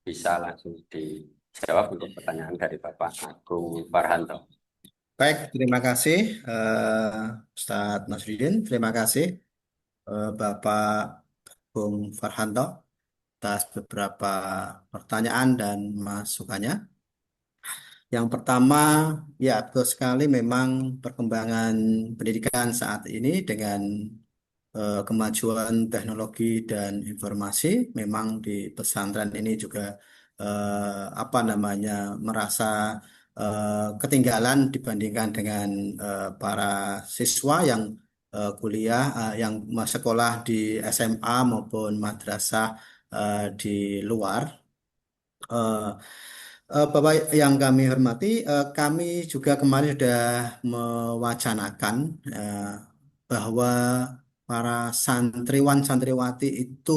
bisa langsung dijawab untuk pertanyaan dari Bapak Agung Farhanto.
Baik, terima kasih Ustadz Nasruddin. Terima kasih Bapak Bung Farhanto atas beberapa pertanyaan dan masukannya. Yang pertama, ya betul sekali memang perkembangan pendidikan saat ini dengan kemajuan teknologi dan informasi, memang di pesantren ini juga apa namanya merasa ketinggalan dibandingkan dengan para siswa yang kuliah, yang sekolah di SMA maupun madrasah di luar. Eh, Bapak yang kami hormati, kami juga kemarin sudah mewacanakan eh, bahwa para santriwan santriwati itu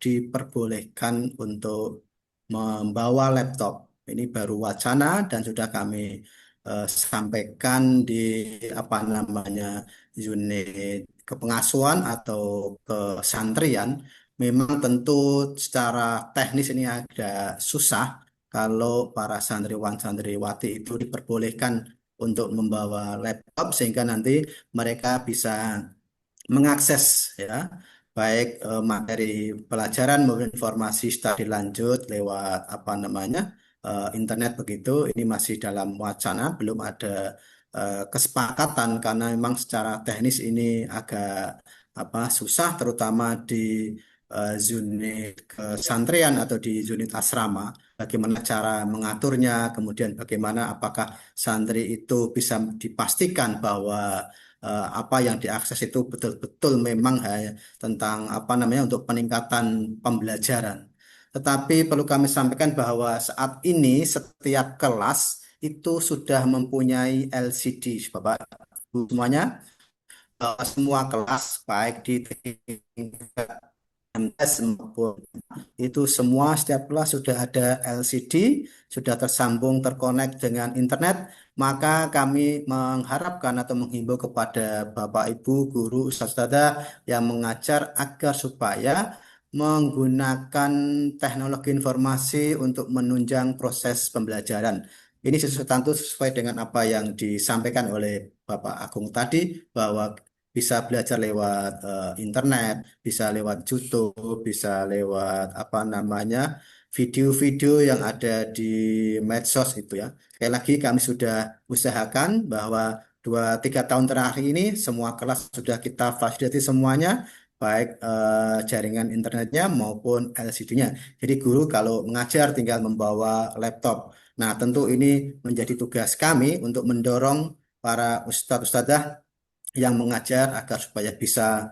diperbolehkan untuk membawa laptop. Ini baru wacana dan sudah kami sampaikan di apa namanya unit kepengasuhan atau kesantrian. Memang tentu secara teknis ini agak susah kalau para santriwan santriwati itu diperbolehkan untuk membawa laptop sehingga nanti mereka bisa mengakses ya baik materi pelajaran maupun informasi studi lanjut lewat apa namanya internet begitu. Ini masih dalam wacana, belum ada kesepakatan karena memang secara teknis ini agak apa susah terutama di unit kesantrian atau di unit asrama. Bagaimana cara mengaturnya, kemudian bagaimana apakah santri itu bisa dipastikan bahwa apa yang diakses itu betul-betul memang tentang apa namanya untuk peningkatan pembelajaran. Tetapi perlu kami sampaikan bahwa saat ini setiap kelas itu sudah mempunyai LCD, Bapak Ibu semuanya, semua kelas baik di tingkat MTS maupun itu semua setiap kelas sudah ada LCD, sudah tersambung terkonek dengan internet, maka kami mengharapkan atau menghimbau kepada Bapak Ibu guru ustadzah yang mengajar agar supaya menggunakan teknologi informasi untuk menunjang proses pembelajaran. Ini tentu sesuai dengan apa yang disampaikan oleh Bapak Agung tadi bahwa bisa belajar lewat internet, bisa lewat YouTube, bisa lewat apa namanya video-video yang ada di medsos itu ya. Sekali lagi kami sudah usahakan bahwa 2-3 tahun terakhir ini semua kelas sudah kita fasilitasi semuanya, baik jaringan internetnya maupun LCD-nya. Jadi guru kalau mengajar tinggal membawa laptop. Nah, tentu ini menjadi tugas kami untuk mendorong para ustadz-ustadzah yang mengajar agar supaya bisa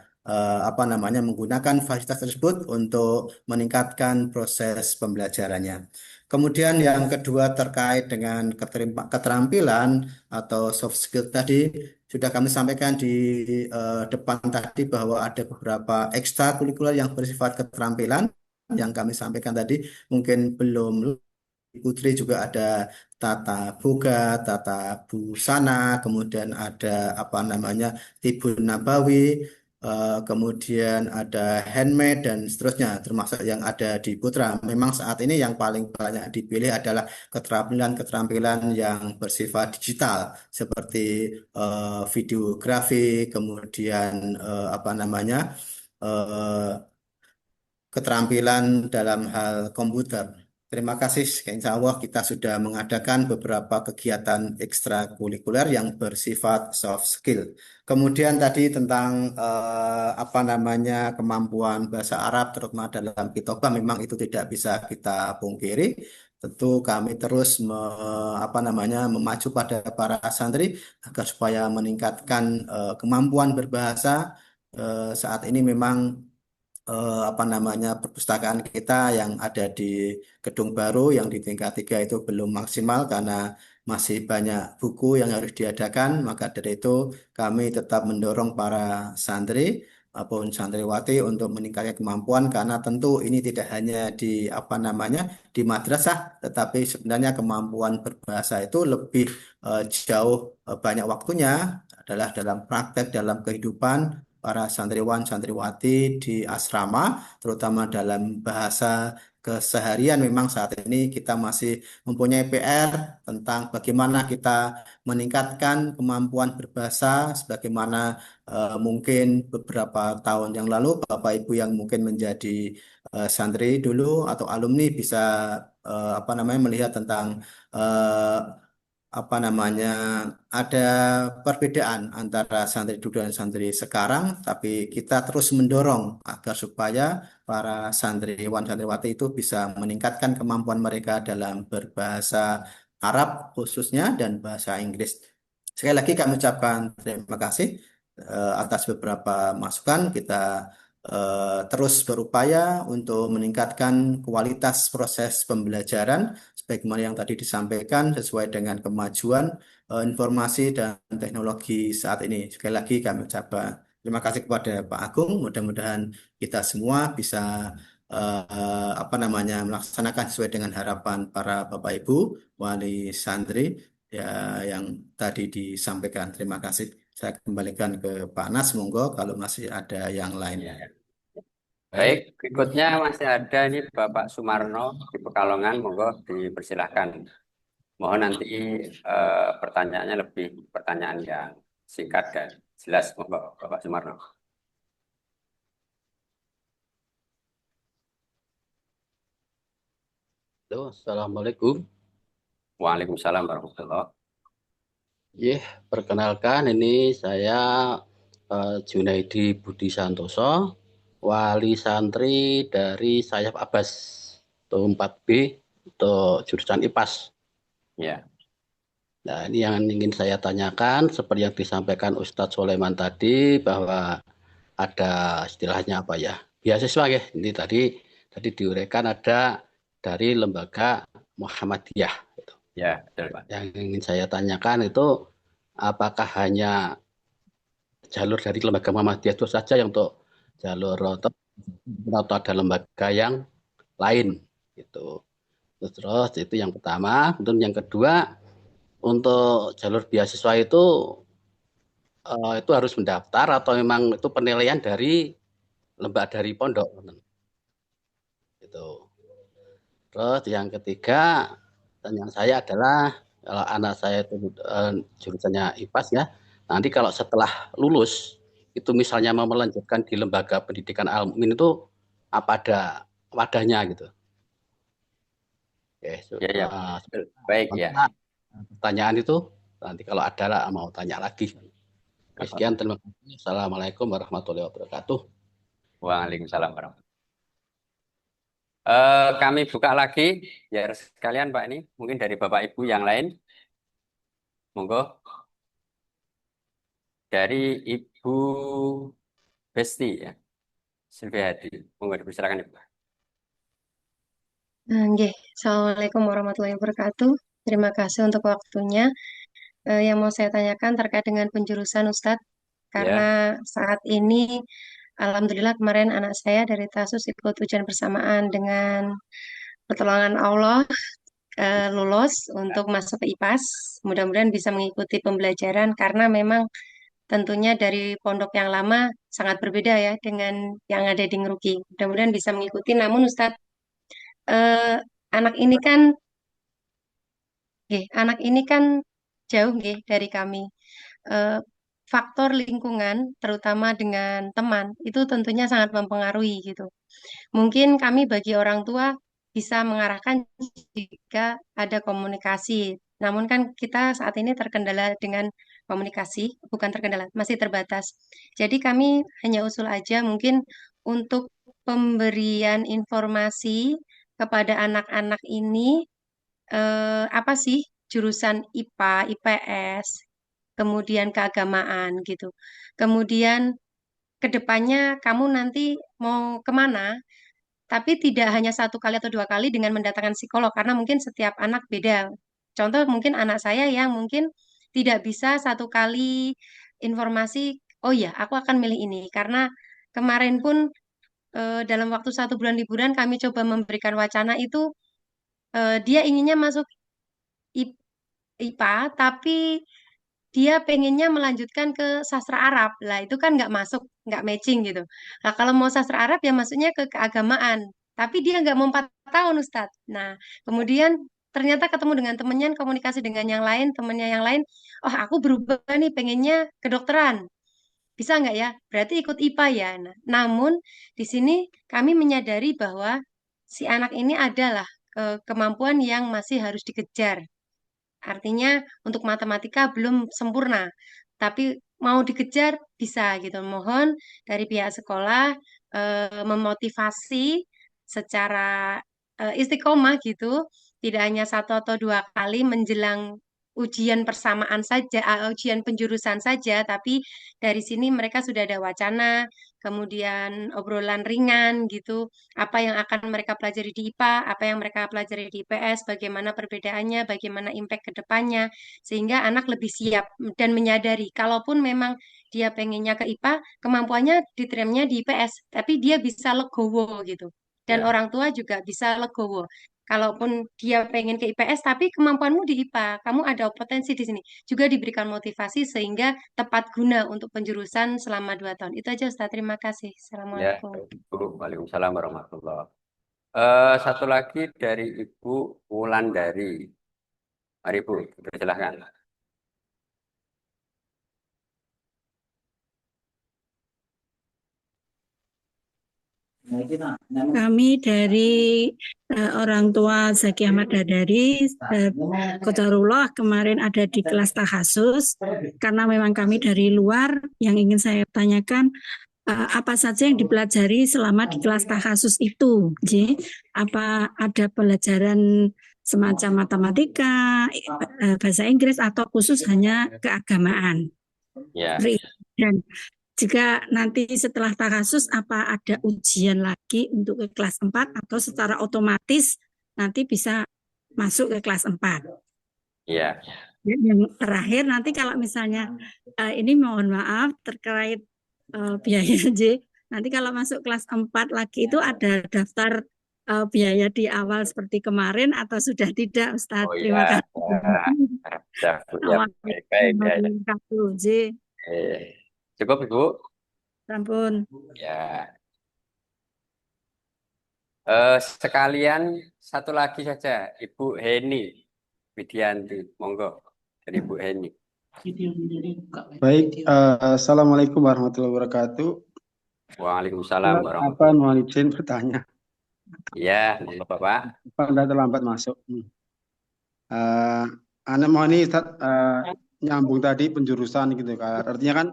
apa namanya menggunakan fasilitas tersebut untuk meningkatkan proses pembelajarannya. Kemudian yang kedua terkait dengan keterampilan atau soft skill tadi sudah kami sampaikan di depan tadi bahwa ada beberapa ekstrakurikuler yang bersifat keterampilan yang kami sampaikan tadi mungkin belum Putri juga ada tata boga, tata busana, kemudian ada apa namanya tibun nabawi, kemudian ada handmade dan seterusnya, termasuk yang ada di Putra. Memang saat ini yang paling banyak dipilih adalah keterampilan-keterampilan yang bersifat digital, seperti videografi, kemudian apa namanya eh, keterampilan dalam hal komputer. Terima kasih. Insya Allah kita sudah mengadakan beberapa kegiatan ekstrakurikuler yang bersifat soft skill. Kemudian tadi tentang apa namanya kemampuan bahasa Arab terutama dalam kitobah memang itu tidak bisa kita pungkiri. Tentu kami terus apa namanya memacu pada para santri agar supaya meningkatkan kemampuan berbahasa. Saat ini memang apa namanya perpustakaan kita yang ada di gedung baru yang di tingkat 3 itu belum maksimal karena masih banyak buku yang harus diadakan. Maka dari itu kami tetap mendorong para santri maupun santriwati untuk meningkatkan kemampuan karena tentu ini tidak hanya di apa namanya di madrasah, tetapi sebenarnya kemampuan berbahasa itu lebih jauh banyak waktunya adalah dalam praktek dalam kehidupan para santriwan santriwati di asrama, terutama dalam bahasa keseharian. Memang saat ini kita masih mempunyai PR tentang bagaimana kita meningkatkan kemampuan berbahasa, sebagaimana mungkin beberapa tahun yang lalu Bapak Ibu yang mungkin menjadi santri dulu atau alumni bisa apa namanya melihat tentang eh, apa namanya ada perbedaan antara santri dulu dan santri sekarang, tapi kita terus mendorong agar supaya para santriwan santriwati itu bisa meningkatkan kemampuan mereka dalam berbahasa Arab khususnya dan bahasa Inggris. Sekali lagi kami ucapkan terima kasih atas beberapa masukan. Kita terus berupaya untuk meningkatkan kualitas proses pembelajaran sebagaimana yang tadi disampaikan sesuai dengan kemajuan informasi dan teknologi saat ini. Sekali lagi kami ucapkan terima kasih kepada Pak Agung. Mudah-mudahan kita semua bisa apa namanya melaksanakan sesuai dengan harapan para Bapak Ibu wali santri ya yang tadi disampaikan. Terima kasih. Saya kembalikan ke Pak Nas, monggo kalau masih ada yang lain.
Ya. Baik, berikutnya masih ada ini Bapak Sumarno di Pekalongan, monggo dipersilahkan. Mohon nanti pertanyaannya lebih pertanyaan yang singkat dan jelas, monggo Bapak Sumarno.
Halo, Assalamualaikum.
Waalaikumsalam warahmatullahi.
Perkenalkan ini saya Junaidi Budi Santoso, wali santri dari Sayap Abbas atau 4B atau jurusan IPAS.
Ya,
Nah, ini yang ingin saya tanyakan seperti yang disampaikan Ustadz Soleman tadi bahwa ada istilahnya apa ya? Beasiswa ya. Ini tadi diuraikan ada dari lembaga Muhammadiyah.
ya, betul Pak.
Yang ingin saya tanyakan itu apakah hanya jalur dari lembaga Muhammadiyah itu saja yang untuk jalur atau ada lembaga yang lain gitu. Terus itu yang pertama. Kemudian yang kedua, untuk jalur beasiswa itu harus mendaftar atau memang itu penilaian dari lembaga dari pondok gitu. Terus yang ketiga, pertanyaan saya adalah kalau anak saya itu jurusannya IPAS ya, nanti kalau setelah lulus itu misalnya mau melanjutkan di lembaga pendidikan Al-Mu'min itu apa ada wadahnya gitu. Oke,
Ya, ya. Baik ya.
sementara pertanyaan itu nanti kalau ada lah mau tanya lagi. Oke, sekian, terima kasih. Assalamualaikum warahmatullahi wabarakatuh.
Waalaikumsalam warahmatullahi. Kami buka lagi ya sekalian Pak, ini mungkin dari Bapak Ibu yang lain. Monggo. Dari Ibu Besti ya. Silvia Hadi. Monggo dipersilakan Ibu.
Nggih. Assalamualaikum warahmatullahi wabarakatuh. Terima kasih untuk waktunya. Yang mau saya tanyakan terkait dengan penjurusan Ustadz,
Ya,
karena saat ini Alhamdulillah kemarin anak saya dari Tasus ikut ujian bersamaan dengan pertolongan Allah lulus untuk masuk ke IPAS. Mudah-mudahan bisa mengikuti pembelajaran karena memang tentunya dari pondok yang lama sangat berbeda ya dengan yang ada di Ngeruki. Mudah-mudahan bisa mengikuti. Namun Ustadz, eh, anak ini kan, anak ini kan jauh dari kami. Eh, Faktor lingkungan, terutama dengan teman, itu tentunya sangat mempengaruhi gitu. Mungkin kami bagi orang tua bisa mengarahkan jika ada komunikasi. Namun kan kita saat ini terkendala dengan komunikasi, bukan terkendala, masih terbatas. Jadi kami hanya usul aja mungkin untuk pemberian informasi kepada anak-anak ini apa sih jurusan IPA, IPS, kemudian keagamaan gitu. Kemudian kedepannya kamu nanti mau kemana? Tapi tidak hanya satu kali atau dua kali dengan mendatangkan psikolog, karena mungkin setiap anak beda. Contoh mungkin anak saya yang mungkin tidak bisa satu kali informasi, oh ya, aku akan milih ini. Karena kemarin pun dalam waktu 1 bulan liburan kami coba memberikan wacana itu, dia inginnya masuk IPA, tapi dia pengennya melanjutkan ke sastra Arab. Lah itu kan nggak masuk, nggak matching gitu. Nah kalau mau sastra Arab ya masuknya ke keagamaan. Tapi dia nggak mau 4 tahun Ustadz. Nah kemudian ternyata ketemu dengan temennya, komunikasi dengan yang lain, temennya yang lain. Oh aku berubah nih, pengennya kedokteran. Bisa nggak ya? Berarti ikut IPA ya. Nah, namun di sini kami menyadari bahwa si anak ini adalah kemampuan yang masih harus dikejar. Artinya untuk matematika belum sempurna, tapi mau dikejar bisa gitu. Mohon dari pihak sekolah memotivasi secara istiqomah gitu, tidak hanya satu atau dua kali menjelang ujian persamaan saja, ujian penjurusan saja, tapi dari sini mereka sudah ada wacana, kemudian obrolan ringan gitu, apa yang akan mereka pelajari di IPA, apa yang mereka pelajari di IPS, bagaimana perbedaannya, bagaimana impact ke depannya, sehingga anak lebih siap dan menyadari, kalaupun memang dia pengennya ke IPA, kemampuannya diterimanya di IPS, tapi dia bisa legowo gitu. Dan
ya,
orang tua juga bisa legowo. Kalaupun dia pengen ke IPS, tapi kemampuanmu di IPA, kamu ada potensi di sini. Juga diberikan motivasi sehingga tepat guna untuk penjurusan selama 2 tahun. Itu aja Ustaz, terima kasih.
ya.
Assalamualaikum.
Ibu, Waalaikumsalam warahmatullahi. Satu lagi dari Ibu Wulandari. Mari Bu, dipersilakan.
Kami dari orang tua Zaki Ahmad Dadari, Qadarullah kemarin ada di kelas tahasus, karena memang kami dari luar, yang ingin saya tanyakan, apa saja yang dipelajari selama di kelas tahasus itu? Apa ada pelajaran semacam matematika, bahasa Inggris, atau khusus hanya keagamaan?
Ya,
Dan jika nanti setelah tahasus, apa ada ujian lagi untuk ke kelas 4 atau secara otomatis nanti bisa masuk ke kelas 4?
ya.
Yang terakhir nanti kalau misalnya ini mohon maaf terkait biaya Nanti kalau masuk kelas 4 lagi itu ada daftar biaya di awal seperti kemarin atau sudah tidak, Ustadz?
Oh
Terima
ya,
kasih.
ya
Assalamualaikum
baik-baik ya.
warahmatullahi wabarakatuh. J.
Cukup Ibu.
Sampun.
Ya, sekalian satu lagi saja, Ibu Heni Widianti, monggo dari Ibu Heni.
Baik, Assalamualaikum warahmatullahi wabarakatuh.
Waalaikumsalam
Apa
warahmatullahi.
mohon izin bertanya?
Ya, monggo Bapak.
Pak Anda terlambat masuk. Anda mohon ini Ustaz, nyambung tadi penjurusan gitu kan. Artinya kan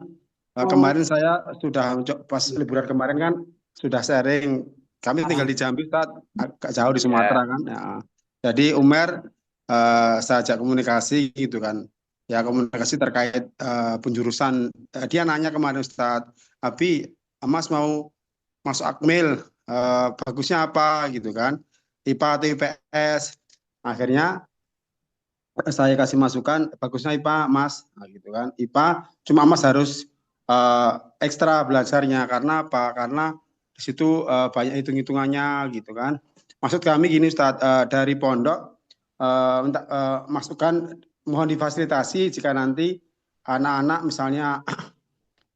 kemarin saya sudah pas liburan kemarin kan sudah sharing. Kami tinggal di Jambi Ustaz, agak jauh di Sumatera kan. Ya. Jadi Umer saya ajak komunikasi gitu kan. Ya komunikasi terkait penjurusan. Dia nanya kemarin Ustaz, Abi, Mas mau masuk Akmil, bagusnya apa gitu kan? IPA atau IPS? Akhirnya saya kasih masukan, bagusnya IPA Mas, nah, gitu kan. IPA cuma Mas harus ekstra belajarnya karena apa? Karena di situ banyak hitung-hitungannya gitu kan. Maksud kami gini Ustadz, dari pondok minta masukan, mohon difasilitasi jika nanti anak-anak misalnya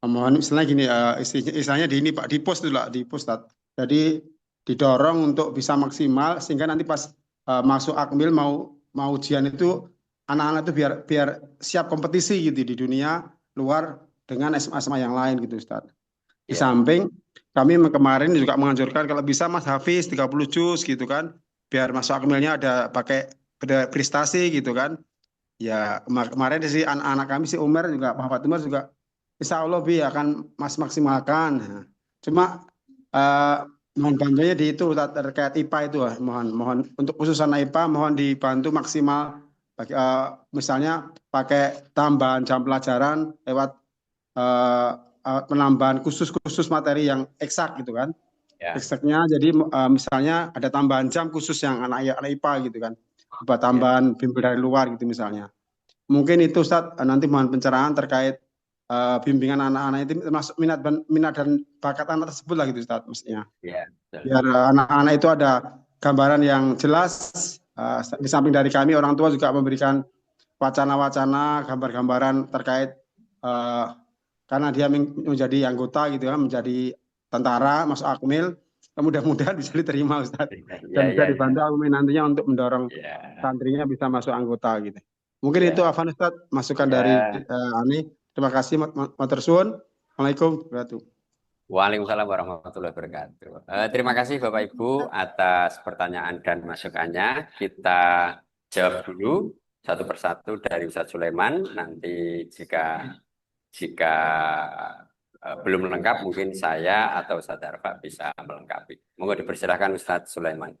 mohon misalnya gini, istilahnya di ini Pak, di pos dulu lah, di pos Ustadz. Jadi didorong untuk bisa maksimal sehingga nanti pas masuk Akmil mau ujian itu anak-anak itu biar siap kompetisi gitu di dunia luar dengan SMA yang lain gitu Ustaz. Di
Ya.
samping kami kemarin juga menganjurkan kalau bisa Mas Hafiz 30 juz gitu kan, biar masuk Akmilnya ada pakai prestasi gitu kan. Ya kemarin sih anak-anak kami si Umar juga Pak Fatimah juga Insya Allah Bi akan Mas maksimalkan. Nah, cuma mohon bantunya di itu terkait IPA itu mohon untuk khusus anak IPA mohon dibantu maksimal misalnya pakai tambahan jam pelajaran lewat penambahan khusus materi yang eksak gitu kan.
Ya.
Eksaknya jadi misalnya ada tambahan jam khusus yang anak IPA gitu kan. Buat tambahan bimbel dari luar gitu misalnya. Mungkin itu Ustaz, nanti mohon pencerahan terkait bimbingan anak-anak itu termasuk minat dan bakat anak tersebut lah gitu Ustaz mestinya.
Ya.
Biar anak-anak itu ada gambaran yang jelas. Di samping dari kami orang tua juga memberikan wacana-wacana, gambar-gambaran terkait karena dia menjadi anggota gitu kan, menjadi tentara masuk Akmil, mudah-mudahan bisa diterima Ustaz. Dan bisa dibantu Akmil nantinya untuk mendorong santrinya bisa masuk anggota gitu. Mungkin itu Afan Ustaz, masukan dari Ani. Terima kasih matur suwun. Assalamualaikum warahmatullahi wabarakatuh.
Waalaikumsalam warahmatullahi wabarakatuh. Terima kasih Bapak Ibu atas pertanyaan dan masukannya. Kita jawab dulu satu persatu dari Ustadz Sulaiman. Nanti jika belum lengkap mungkin saya atau Ustadz Arfa bisa melengkapi. Monggo dipersilahkan Ustadz Sulaiman.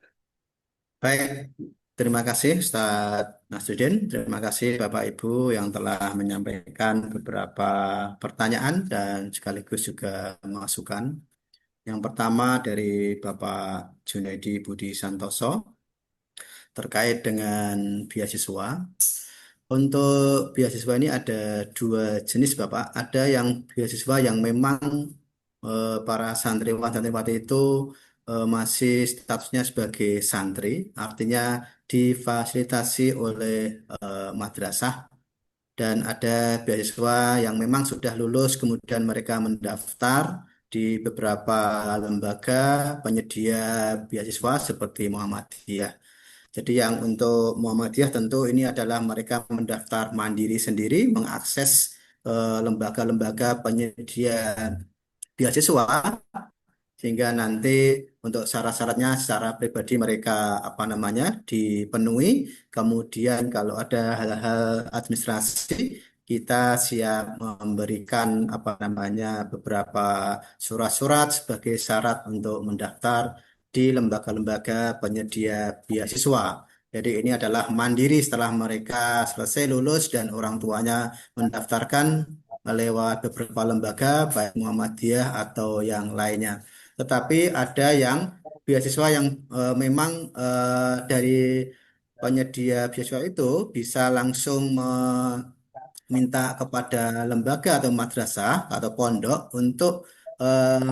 Baik, terima kasih Ustadz Nasruddin. Terima kasih Bapak Ibu yang telah menyampaikan beberapa pertanyaan dan sekaligus juga masukan. Yang pertama dari Bapak Junaidi Budi Santoso terkait dengan beasiswa. Untuk beasiswa ini ada dua jenis Bapak. Ada yang beasiswa yang memang para santriwan santriwati itu masih statusnya sebagai santri, artinya difasilitasi oleh madrasah. Dan ada beasiswa yang memang sudah lulus kemudian mereka mendaftar di beberapa lembaga penyedia beasiswa seperti Muhammadiyah. Jadi yang untuk Muhammadiyah tentu ini adalah mereka mendaftar mandiri sendiri, mengakses lembaga-lembaga penyedia beasiswa, sehingga nanti untuk syarat-syaratnya secara pribadi mereka dipenuhi. Kemudian kalau ada hal-hal administrasi, kita siap memberikan beberapa surat-surat sebagai syarat untuk mendaftar di lembaga-lembaga penyedia beasiswa. Jadi ini adalah mandiri setelah mereka selesai lulus dan orang tuanya mendaftarkan lewat beberapa lembaga, baik Muhammadiyah atau yang lainnya. Tetapi ada yang beasiswa yang memang dari penyedia beasiswa itu bisa langsung meminta kepada lembaga atau madrasah atau pondok untuk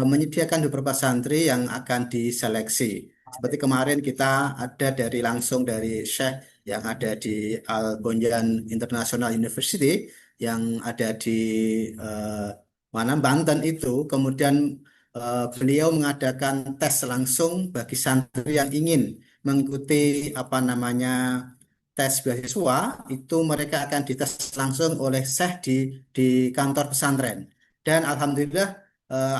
menyediakan beberapa santri yang akan diseleksi. Seperti kemarin kita ada langsung dari Syekh yang ada di Al Bonjan International University yang ada di eh, mana Banten itu. Kemudian beliau mengadakan tes langsung bagi santri yang ingin mengikuti apa namanya tes beasiswa itu mereka akan dites langsung oleh Syekh di kantor pesantren. Dan alhamdulillah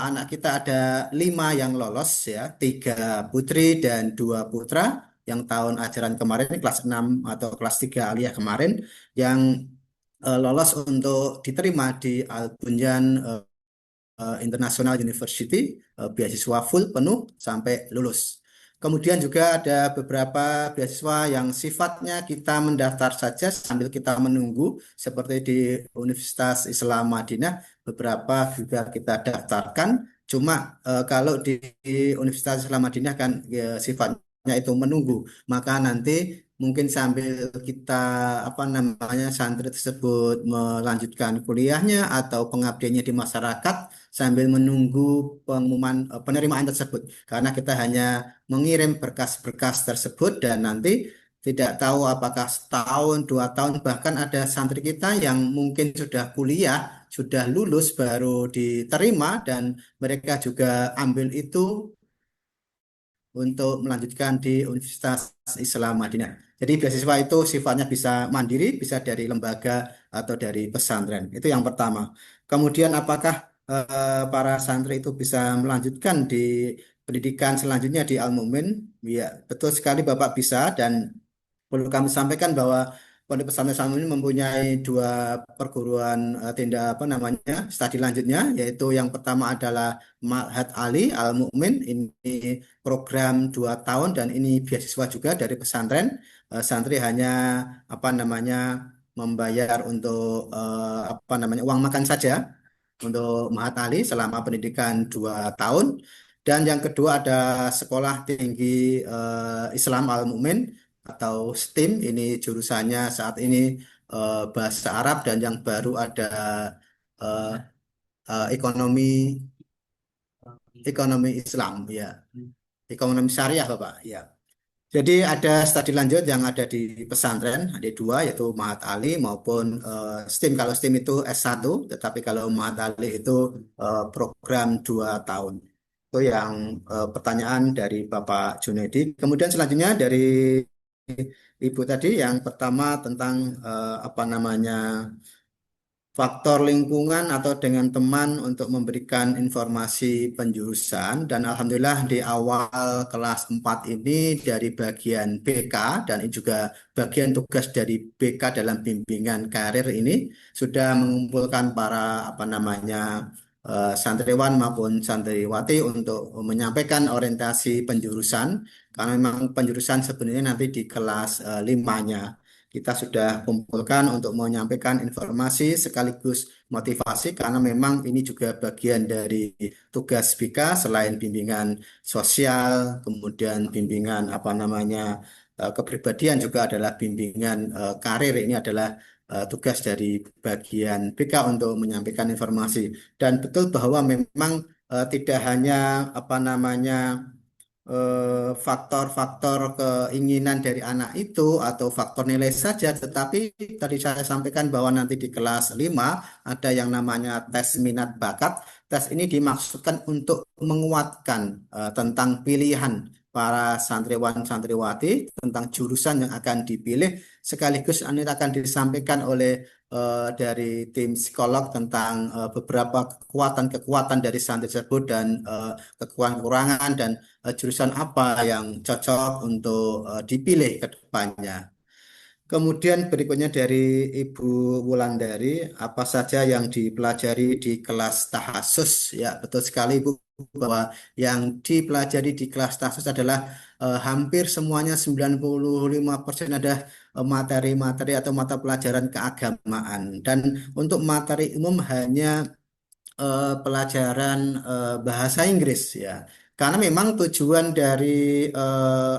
anak kita ada 5 yang lolos ya, 3 putri dan 2 putra yang tahun ajaran kemarin kelas 6 atau kelas 3 aliyah kemarin yang lolos untuk diterima di Al Bunyan International University, beasiswa full penuh sampai lulus. Kemudian juga ada beberapa beasiswa yang sifatnya kita mendaftar saja sambil kita menunggu, seperti di Universitas Islam Madinah, beberapa juga kita daftarkan. Cuma kalau di Universitas Islam Madinah kan ya, sifatnya itu menunggu, maka nanti mungkin sambil kita apa namanya santri tersebut melanjutkan kuliahnya atau pengabdiannya di masyarakat sambil menunggu pengumuman penerimaan tersebut. Karena kita hanya mengirim berkas-berkas tersebut dan nanti tidak tahu apakah setahun, 2 tahun, bahkan ada santri kita yang mungkin sudah kuliah, sudah lulus baru diterima dan mereka juga ambil itu untuk melanjutkan di Universitas Islam Madinah. Jadi beasiswa itu sifatnya bisa mandiri, bisa dari lembaga atau dari pesantren. Itu yang pertama. Kemudian apakah para santri itu bisa melanjutkan di pendidikan selanjutnya di Al Mumin? Ya, betul sekali Bapak bisa dan perlu kami sampaikan bahwa Pondok Pesantren Islam ini mempunyai 2 perguruan tindak apa namanya studi lanjutnya, yaitu yang pertama adalah Ma'had Ali Al Mukmin, ini program 2 tahun dan ini beasiswa juga dari pesantren. Santri hanya apa namanya membayar untuk apa namanya uang makan saja untuk Ma'had Ali selama pendidikan 2 tahun. Dan yang kedua ada Sekolah Tinggi Islam Al Mukmin atau STIM, ini jurusannya saat ini bahasa Arab dan yang baru ada eh, ekonomi Islam ya, ekonomi syariah Bapak ya. Jadi ada studi lanjut yang ada di pesantren, ada 2 yaitu Ma'had Ali maupun STIM. Kalau STIM itu S1, tetapi kalau Ma'had Ali itu program 2 tahun. Itu yang pertanyaan dari Bapak Junedi. Kemudian selanjutnya dari Ibu tadi yang pertama tentang apa namanya faktor lingkungan atau dengan teman untuk memberikan informasi penjurusan dan alhamdulillah di awal kelas 4 ini dari bagian BK dan ini juga bagian tugas dari BK dalam bimbingan karir ini sudah mengumpulkan para apa namanya santriwan maupun santriwati untuk menyampaikan orientasi penjurusan karena memang penjurusan sebenarnya nanti di kelas 5-nya. Kita sudah kumpulkan untuk menyampaikan informasi sekaligus motivasi karena memang ini juga bagian dari tugas BK selain bimbingan sosial, kemudian bimbingan apa namanya kepribadian juga adalah bimbingan karir. Ini adalah tugas dari bagian BK untuk menyampaikan informasi. Dan betul bahwa memang tidak hanya apa namanya faktor-faktor keinginan dari anak itu atau faktor nilai saja, tetapi tadi saya sampaikan bahwa nanti di kelas 5 ada yang namanya tes minat bakat. Tes ini dimaksudkan untuk menguatkan tentang pilihan para santriwan santriwati tentang jurusan yang akan dipilih, sekaligus ini akan disampaikan oleh dari tim psikolog tentang beberapa kekuatan-kekuatan dari santri tersebut dan kekurangan-kekurangan dan jurusan apa yang cocok untuk dipilih ke depannya. Kemudian berikutnya dari Ibu Wulandari, apa saja yang dipelajari di kelas tahasus? Ya, betul sekali Ibu bahwa yang dipelajari di kelas tahasus adalah hampir semuanya 95% ada materi-materi atau mata pelajaran keagamaan. Dan untuk materi umum hanya pelajaran bahasa Inggris ya. Karena memang tujuan dari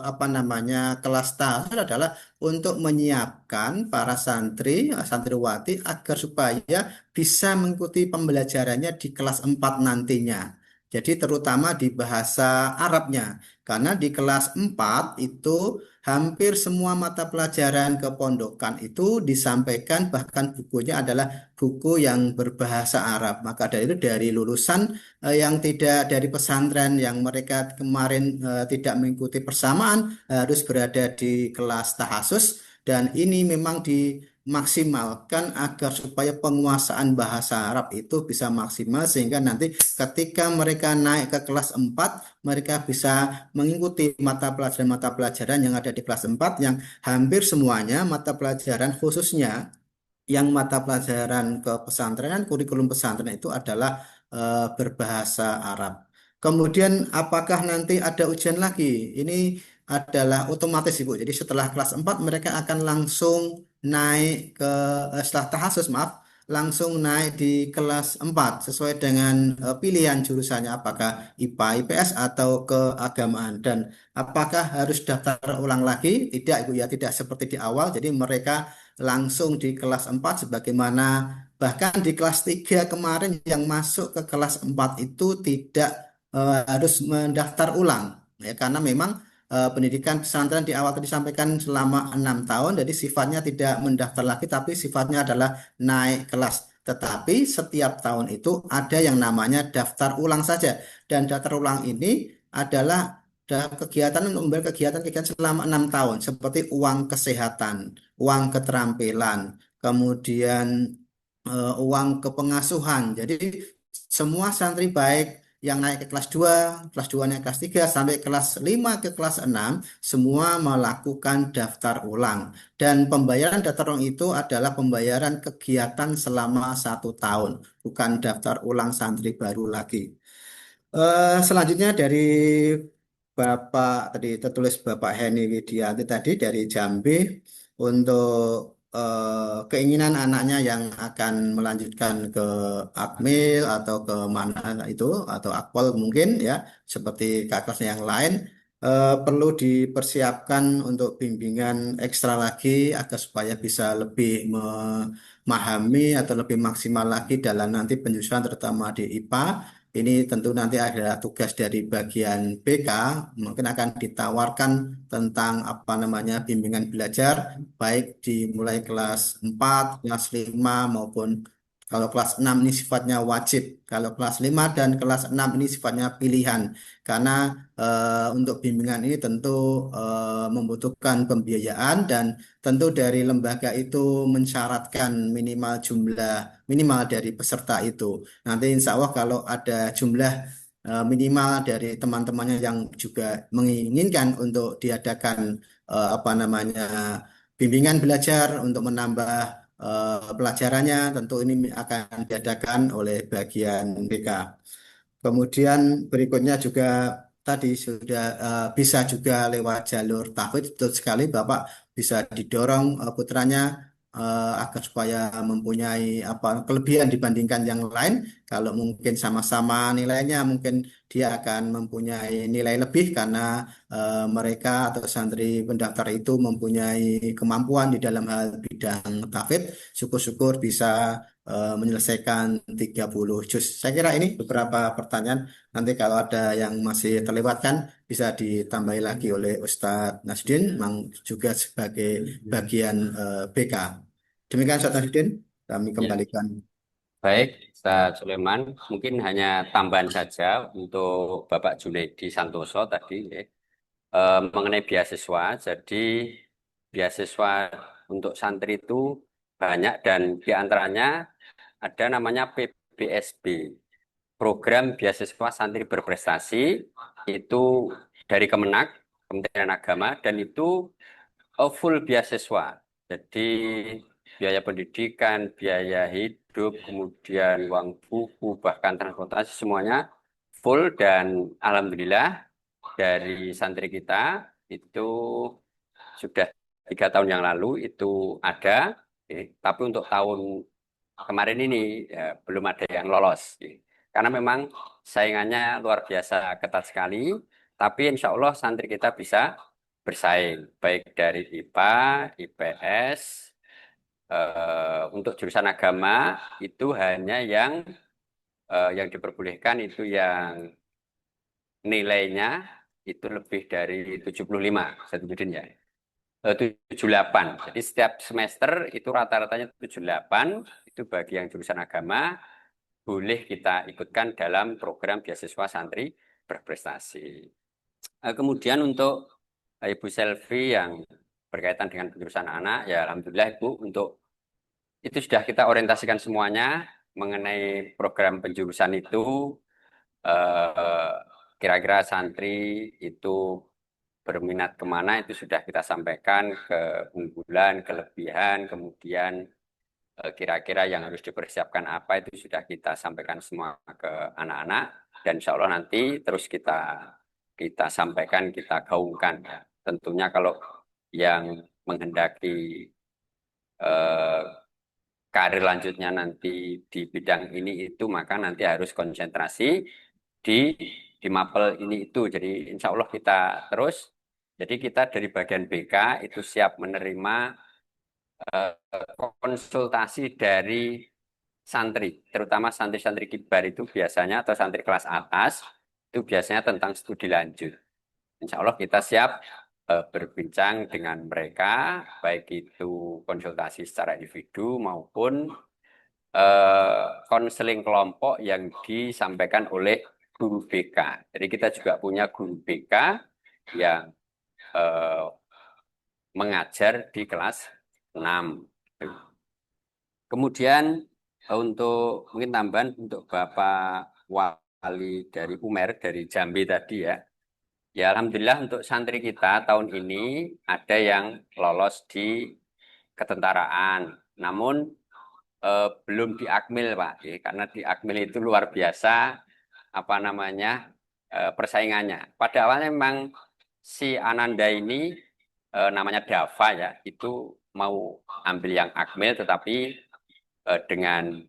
apa namanya kelas tahun adalah untuk menyiapkan para santri, santriwati agar supaya bisa mengikuti pembelajarannya di kelas 4 nantinya. Jadi terutama di bahasa Arabnya. Karena di kelas 4 itu hampir semua mata pelajaran kepondokan itu disampaikan, bahkan bukunya adalah buku yang berbahasa Arab. Maka dari itu dari lulusan yang tidak dari pesantren yang mereka kemarin tidak mengikuti persamaan harus berada di kelas tahasus, dan ini memang dimaksimalkan agar supaya penguasaan bahasa Arab itu bisa maksimal, sehingga nanti ketika mereka naik ke kelas 4 mereka bisa mengikuti mata pelajaran yang ada di kelas 4 yang hampir semuanya mata pelajaran, khususnya yang mata pelajaran ke pesantren, kurikulum pesantren itu adalah berbahasa Arab. Kemudian apakah nanti ada ujian lagi? Ini adalah otomatis Ibu. Jadi setelah kelas 4 mereka akan langsung naik ke setelah tahasus, maaf, langsung naik di kelas 4 sesuai dengan pilihan jurusannya, apakah IPA, IPS atau keagamaan. Dan apakah harus daftar ulang lagi? Tidak Ibu ya, tidak seperti di awal. Jadi mereka langsung di kelas 4 sebagaimana bahkan di kelas 3 kemarin yang masuk ke kelas 4 itu tidak harus mendaftar ulang ya, karena memang pendidikan pesantren di awal tadi disampaikan selama 6 tahun, jadi sifatnya tidak mendaftar lagi tapi sifatnya adalah naik kelas. Tetapi setiap tahun itu ada yang namanya daftar ulang saja, dan daftar ulang ini adalah kegiatan untuk membayar kegiatan-kegiatan selama 6 tahun seperti uang kesehatan, uang keterampilan, kemudian uang kepengasuhan. Jadi semua santri baik yang naik ke kelas 2, kelas 2 naik kelas 3 sampai kelas 5 ke kelas 6 semua melakukan daftar ulang. Dan pembayaran daftar ulang itu adalah pembayaran kegiatan selama 1 tahun, bukan daftar ulang santri baru lagi. Selanjutnya dari Bapak tadi tertulis Bapak Heni Widianti tadi dari Jambi, untuk keinginan anaknya yang akan melanjutkan ke Akmil atau ke mana itu atau Akpol mungkin ya, seperti kakaknya yang lain, perlu dipersiapkan untuk bimbingan ekstra lagi agar supaya bisa lebih memahami atau lebih maksimal lagi dalam nanti penjurusan terutama di IPA. Ini tentu nanti ada tugas dari bagian BK, mungkin akan ditawarkan tentang apa namanya bimbingan belajar, baik dimulai kelas 4, kelas 5 maupun kalau kelas 6 ini sifatnya wajib. Kalau kelas 5 dan kelas 6 ini sifatnya pilihan. Karena untuk bimbingan ini tentu membutuhkan pembiayaan, dan tentu dari lembaga itu mensyaratkan minimal jumlah minimal dari peserta itu. Nanti insya Allah kalau ada jumlah minimal dari teman-temannya yang juga menginginkan untuk diadakan apa namanya bimbingan belajar untuk menambah pelajarannya, tentu ini akan diadakan oleh bagian BK. Kemudian berikutnya juga tadi sudah bisa juga lewat jalur tahfidz, betul sekali Bapak, bisa didorong putranya agar supaya mempunyai apa kelebihan dibandingkan yang lain. Kalau mungkin sama-sama nilainya, mungkin dia akan mempunyai nilai lebih karena mereka atau santri pendaftar itu mempunyai kemampuan di dalam hal bidang tahfidz. Syukur-syukur bisa menyelesaikan 30 juz. Saya kira ini beberapa pertanyaan. Nanti kalau ada yang masih terlewatkan bisa ditambahi lagi oleh Ustadz Nasdin, memang juga sebagai bagian BK. Demikian Ustadz Nasdin, kami
Ya.
kembalikan.
Baik, Ustaz Sulaiman, mungkin hanya tambahan saja untuk Bapak Junaidi Santoso tadi ya. Mengenai beasiswa. Jadi beasiswa untuk santri itu banyak, dan diantaranya ada namanya PBSB, Program Beasiswa Santri Berprestasi, itu dari Kemenak, Kementerian Agama, dan itu full beasiswa. Jadi biaya pendidikan, biaya hidup, kemudian uang buku, bahkan transportasi semuanya full, dan alhamdulillah dari santri kita itu sudah 3 tahun yang lalu itu ada, tapi untuk tahun kemarin ini ya, belum ada yang lolos. Karena memang saingannya luar biasa ketat sekali, tapi insya Allah santri kita bisa bersaing, baik dari IPA, IPS, untuk jurusan agama itu hanya yang diperbolehkan itu yang nilainya itu lebih dari 75, satu Udin ya. 78. Jadi setiap semester itu rata-ratanya 78, itu bagi yang jurusan agama boleh kita ikutkan dalam program beasiswa santri berprestasi. Kemudian untuk Ibu Selvi yang berkaitan dengan penjurusan anak, ya alhamdulillah Ibu, untuk itu sudah kita orientasikan semuanya mengenai program penjurusan itu. Kira-kira santri itu berminat kemana itu sudah kita sampaikan, keunggulan, kelebihan, kemudian kira-kira yang harus dipersiapkan apa itu sudah kita sampaikan semua ke anak-anak, dan insya Allah nanti terus kita sampaikan, kita gaungkan. Ya. Tentunya kalau yang menghendaki karir lanjutnya nanti di bidang ini itu, maka nanti harus konsentrasi di mapel ini itu. Jadi insya Allah kita terus. Jadi kita dari bagian BK itu siap menerima konsultasi dari santri, terutama santri-santri kibar itu biasanya, atau santri kelas atas, itu biasanya tentang studi lanjut. Insya Allah kita siap berbincang dengan mereka, baik itu konsultasi secara individu maupun konseling kelompok yang disampaikan oleh guru BK. Jadi kita juga punya guru BK yang mengajar di kelas 6. Kemudian untuk mungkin tambahan untuk Bapak Wali dari Umer, dari Jambi tadi ya. Ya alhamdulillah untuk santri kita tahun ini ada yang lolos di ketentaraan. Namun belum di Akmil Pak, ya, karena di Akmil itu luar biasa apa namanya persaingannya. Pada awalnya memang si Ananda ini namanya Dava ya, itu mau ambil yang Akmil, tetapi dengan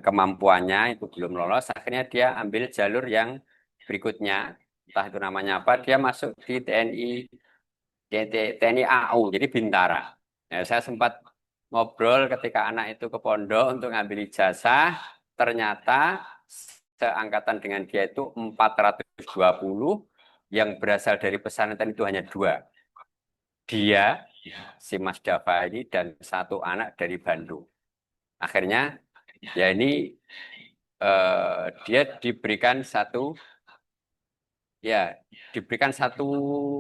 kemampuannya itu belum lolos, akhirnya dia ambil jalur yang berikutnya, entah itu namanya apa, dia masuk di TNI AU, jadi Bintara. Ya, saya sempat ngobrol ketika anak itu ke pondok untuk ngambil ijazah, ternyata seangkatan dengan dia itu 420, yang berasal dari pesantren itu hanya 2. Dia, si Mas Dava ini, dan 1 anak dari Bandung. Akhirnya ya ini dia diberikan satu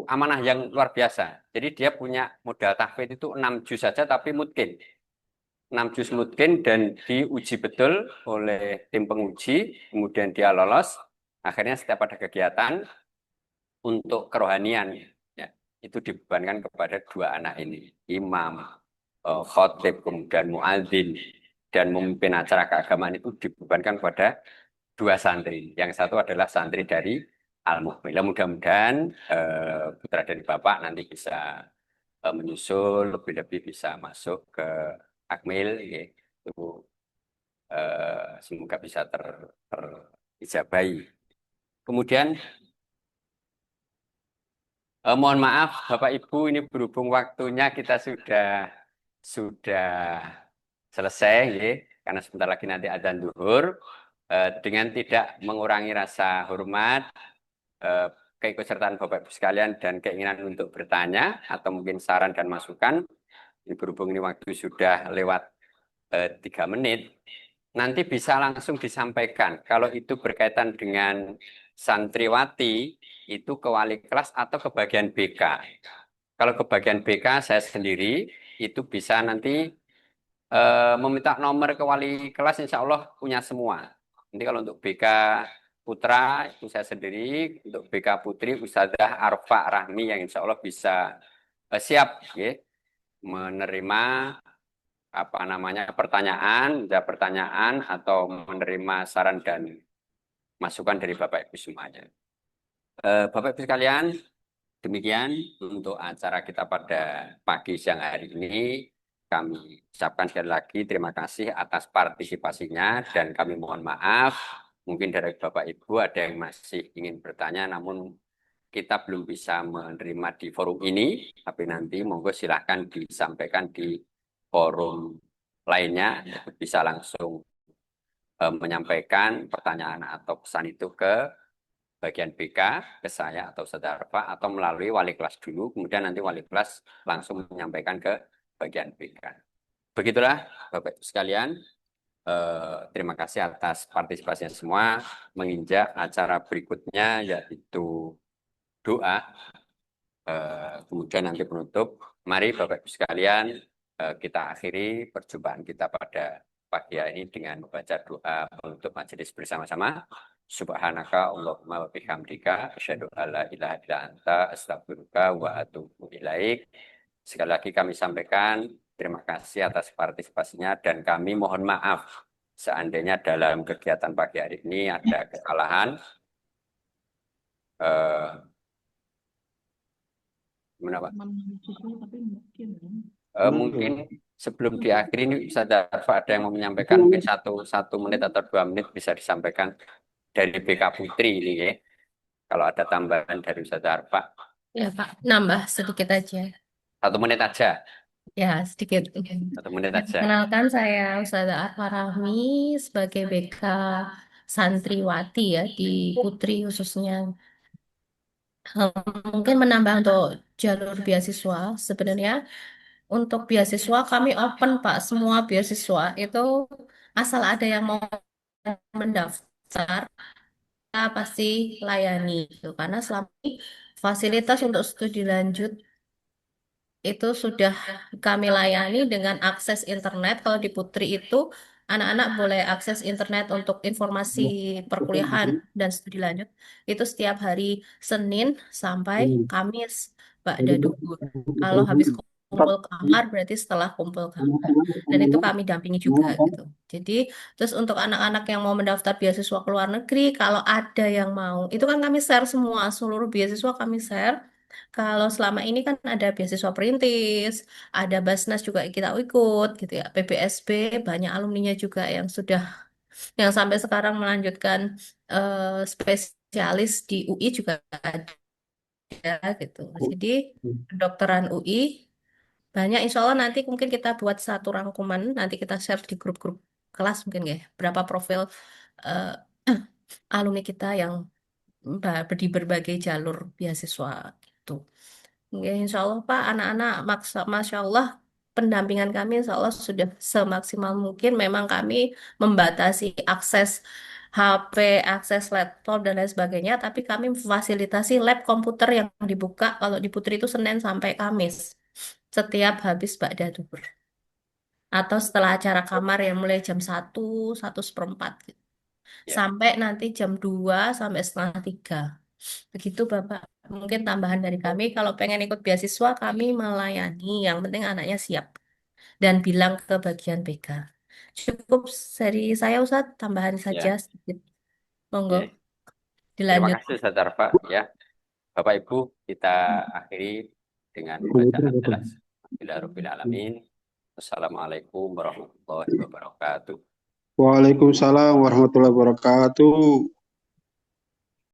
amanah yang luar biasa. Jadi dia punya modal tahfidz itu 6 juz saja, tapi mungkin 6 juz mungkin, dan diuji betul oleh tim penguji, kemudian dia lolos. Akhirnya setiap ada kegiatan untuk kerohanian, ya, itu dibebankan kepada 2 anak ini, imam, khotib, kemudian muadzin, dan memimpin acara keagamaan itu dibebankan kepada 2 santri. Yang satu adalah santri dari Al-Muqbil. Mudah-mudahan putra dari Bapak nanti bisa menyusul, lebih-lebih bisa masuk ke Akmil, ya. Itu semoga bisa terijabahi. Kemudian mohon maaf Bapak Ibu, ini berhubung waktunya kita sudah selesai, ya, karena sebentar lagi nanti adzan zuhur. Dengan tidak mengurangi rasa hormat, keikutsertaan Bapak Ibu sekalian, dan keinginan untuk bertanya atau mungkin saran dan masukan, ini berhubung ini waktu sudah lewat 3 menit, nanti bisa langsung disampaikan. Kalau itu berkaitan dengan santriwati, itu ke wali kelas atau ke bagian BK. Kalau ke bagian BK, saya sendiri itu bisa nanti meminta nomor ke wali kelas, insya Allah punya semua. Nanti kalau untuk BK Putra itu saya sendiri, untuk BK Putri Ustadzah Arfa Rahmi yang insya Allah bisa siap, ya, menerima apa namanya pertanyaan atau menerima saran dan masukan dari Bapak Ibu semuanya. Bapak Ibu sekalian, demikian untuk acara kita pada pagi siang hari ini. Kami ucapkan sekali lagi terima kasih atas partisipasinya, dan kami mohon maaf mungkin dari Bapak Ibu ada yang masih ingin bertanya namun kita belum bisa menerima di forum ini, tapi nanti monggo silahkan disampaikan di forum lainnya, bisa langsung menyampaikan pertanyaan atau pesan itu ke bagian BK ke saya atau Ustadz Arfa, atau melalui wali kelas dulu, kemudian nanti wali kelas langsung menyampaikan ke bagian BK. Begitulah Bapak Ibu sekalian. Terima kasih atas partisipasinya semua. Menginjak acara berikutnya yaitu doa. Kemudian nanti penutup. Mari Bapak Ibu sekalian, kita akhiri perjumpaan kita pada pagi hari ini dengan membaca doa penutup majelis bersama-sama. Subhanaka Allahumma wa bihamdika asyhadu alla ilaha illa anta astaghfiruka wa atubu ilaik. Sekali lagi kami sampaikan terima kasih atas partisipasinya dan kami mohon maaf seandainya dalam kegiatan pagi hari ini ada kesalahan. Kenapa? Mungkin sebelum diakhiri ini Ustaz Arfa ada yang mau menyampaikan, mungkin satu menit atau 2 menit bisa disampaikan dari BK Putri ini ya. Kalau ada tambahan dari Ustaz Arfa.
Ya Pak, nambah sedikit aja.
1 menit aja.
Ya, sedikit.
1 menit aja.
Kenalkan saya Ustazah Arfa Rahmi sebagai BK Santriwati ya di Putri khususnya. Mungkin menambah untuk jalur beasiswa. Sebenarnya untuk beasiswa kami open Pak, semua beasiswa itu asal ada yang mau mendaftar kita pasti layani gitu. Karena selama ini fasilitas untuk studi lanjut itu sudah kami layani dengan akses internet. Kalau di Putri itu anak-anak boleh akses internet untuk informasi perkuliahan dan studi lanjut itu setiap hari Senin sampai Kamis, Mbak Duhur. Kalau habis kumpul kamar berarti setelah kumpul kamar. Dan itu kami dampingi juga gitu. Jadi terus untuk anak-anak yang mau mendaftar beasiswa ke luar negeri, kalau ada yang mau, itu kan kami share semua, seluruh beasiswa kami share. Kalau selama ini kan ada beasiswa perintis, ada Basnas juga kita ikut gitu ya. PBSB banyak alumninya juga yang sampai sekarang melanjutkan spesialis di UI juga ada gitu. Jadi kedokteran UI banyak. Insya Allah nanti mungkin kita buat satu rangkuman, nanti kita share di grup-grup kelas mungkin ya. Berapa profil eh, alumni kita yang di berbagai jalur beasiswa gitu. Ya, insya Allah Pak, anak-anak Masya Allah pendampingan kami insya Allah sudah semaksimal mungkin. Memang kami membatasi akses HP, akses laptop dan lain sebagainya, tapi kami memfasilitasi lab komputer yang dibuka kalau di Putri itu Senin sampai Kamis setiap habis Ba'da Duhur. Atau setelah acara kamar yang mulai jam 1, 1:01 gitu.
Ya.
Sampai nanti jam 2 sampai setengah 3. Begitu Bapak. Mungkin tambahan dari kami, kalau pengen ikut beasiswa kami melayani, yang penting anaknya siap. Dan bilang ke bagian BK. Cukup dari saya Ustadz, tambahan saja sedikit. Monggo,
Ya. Terima
dilanjut.
kasih Ustaz Arfa ya. Bapak Ibu, kita akhiri dengan bacaan jelas. Alhamdulillahirrahmanirrahim. Assalamualaikum warahmatullahi wabarakatuh.
Waalaikumsalam warahmatullahi wabarakatuh.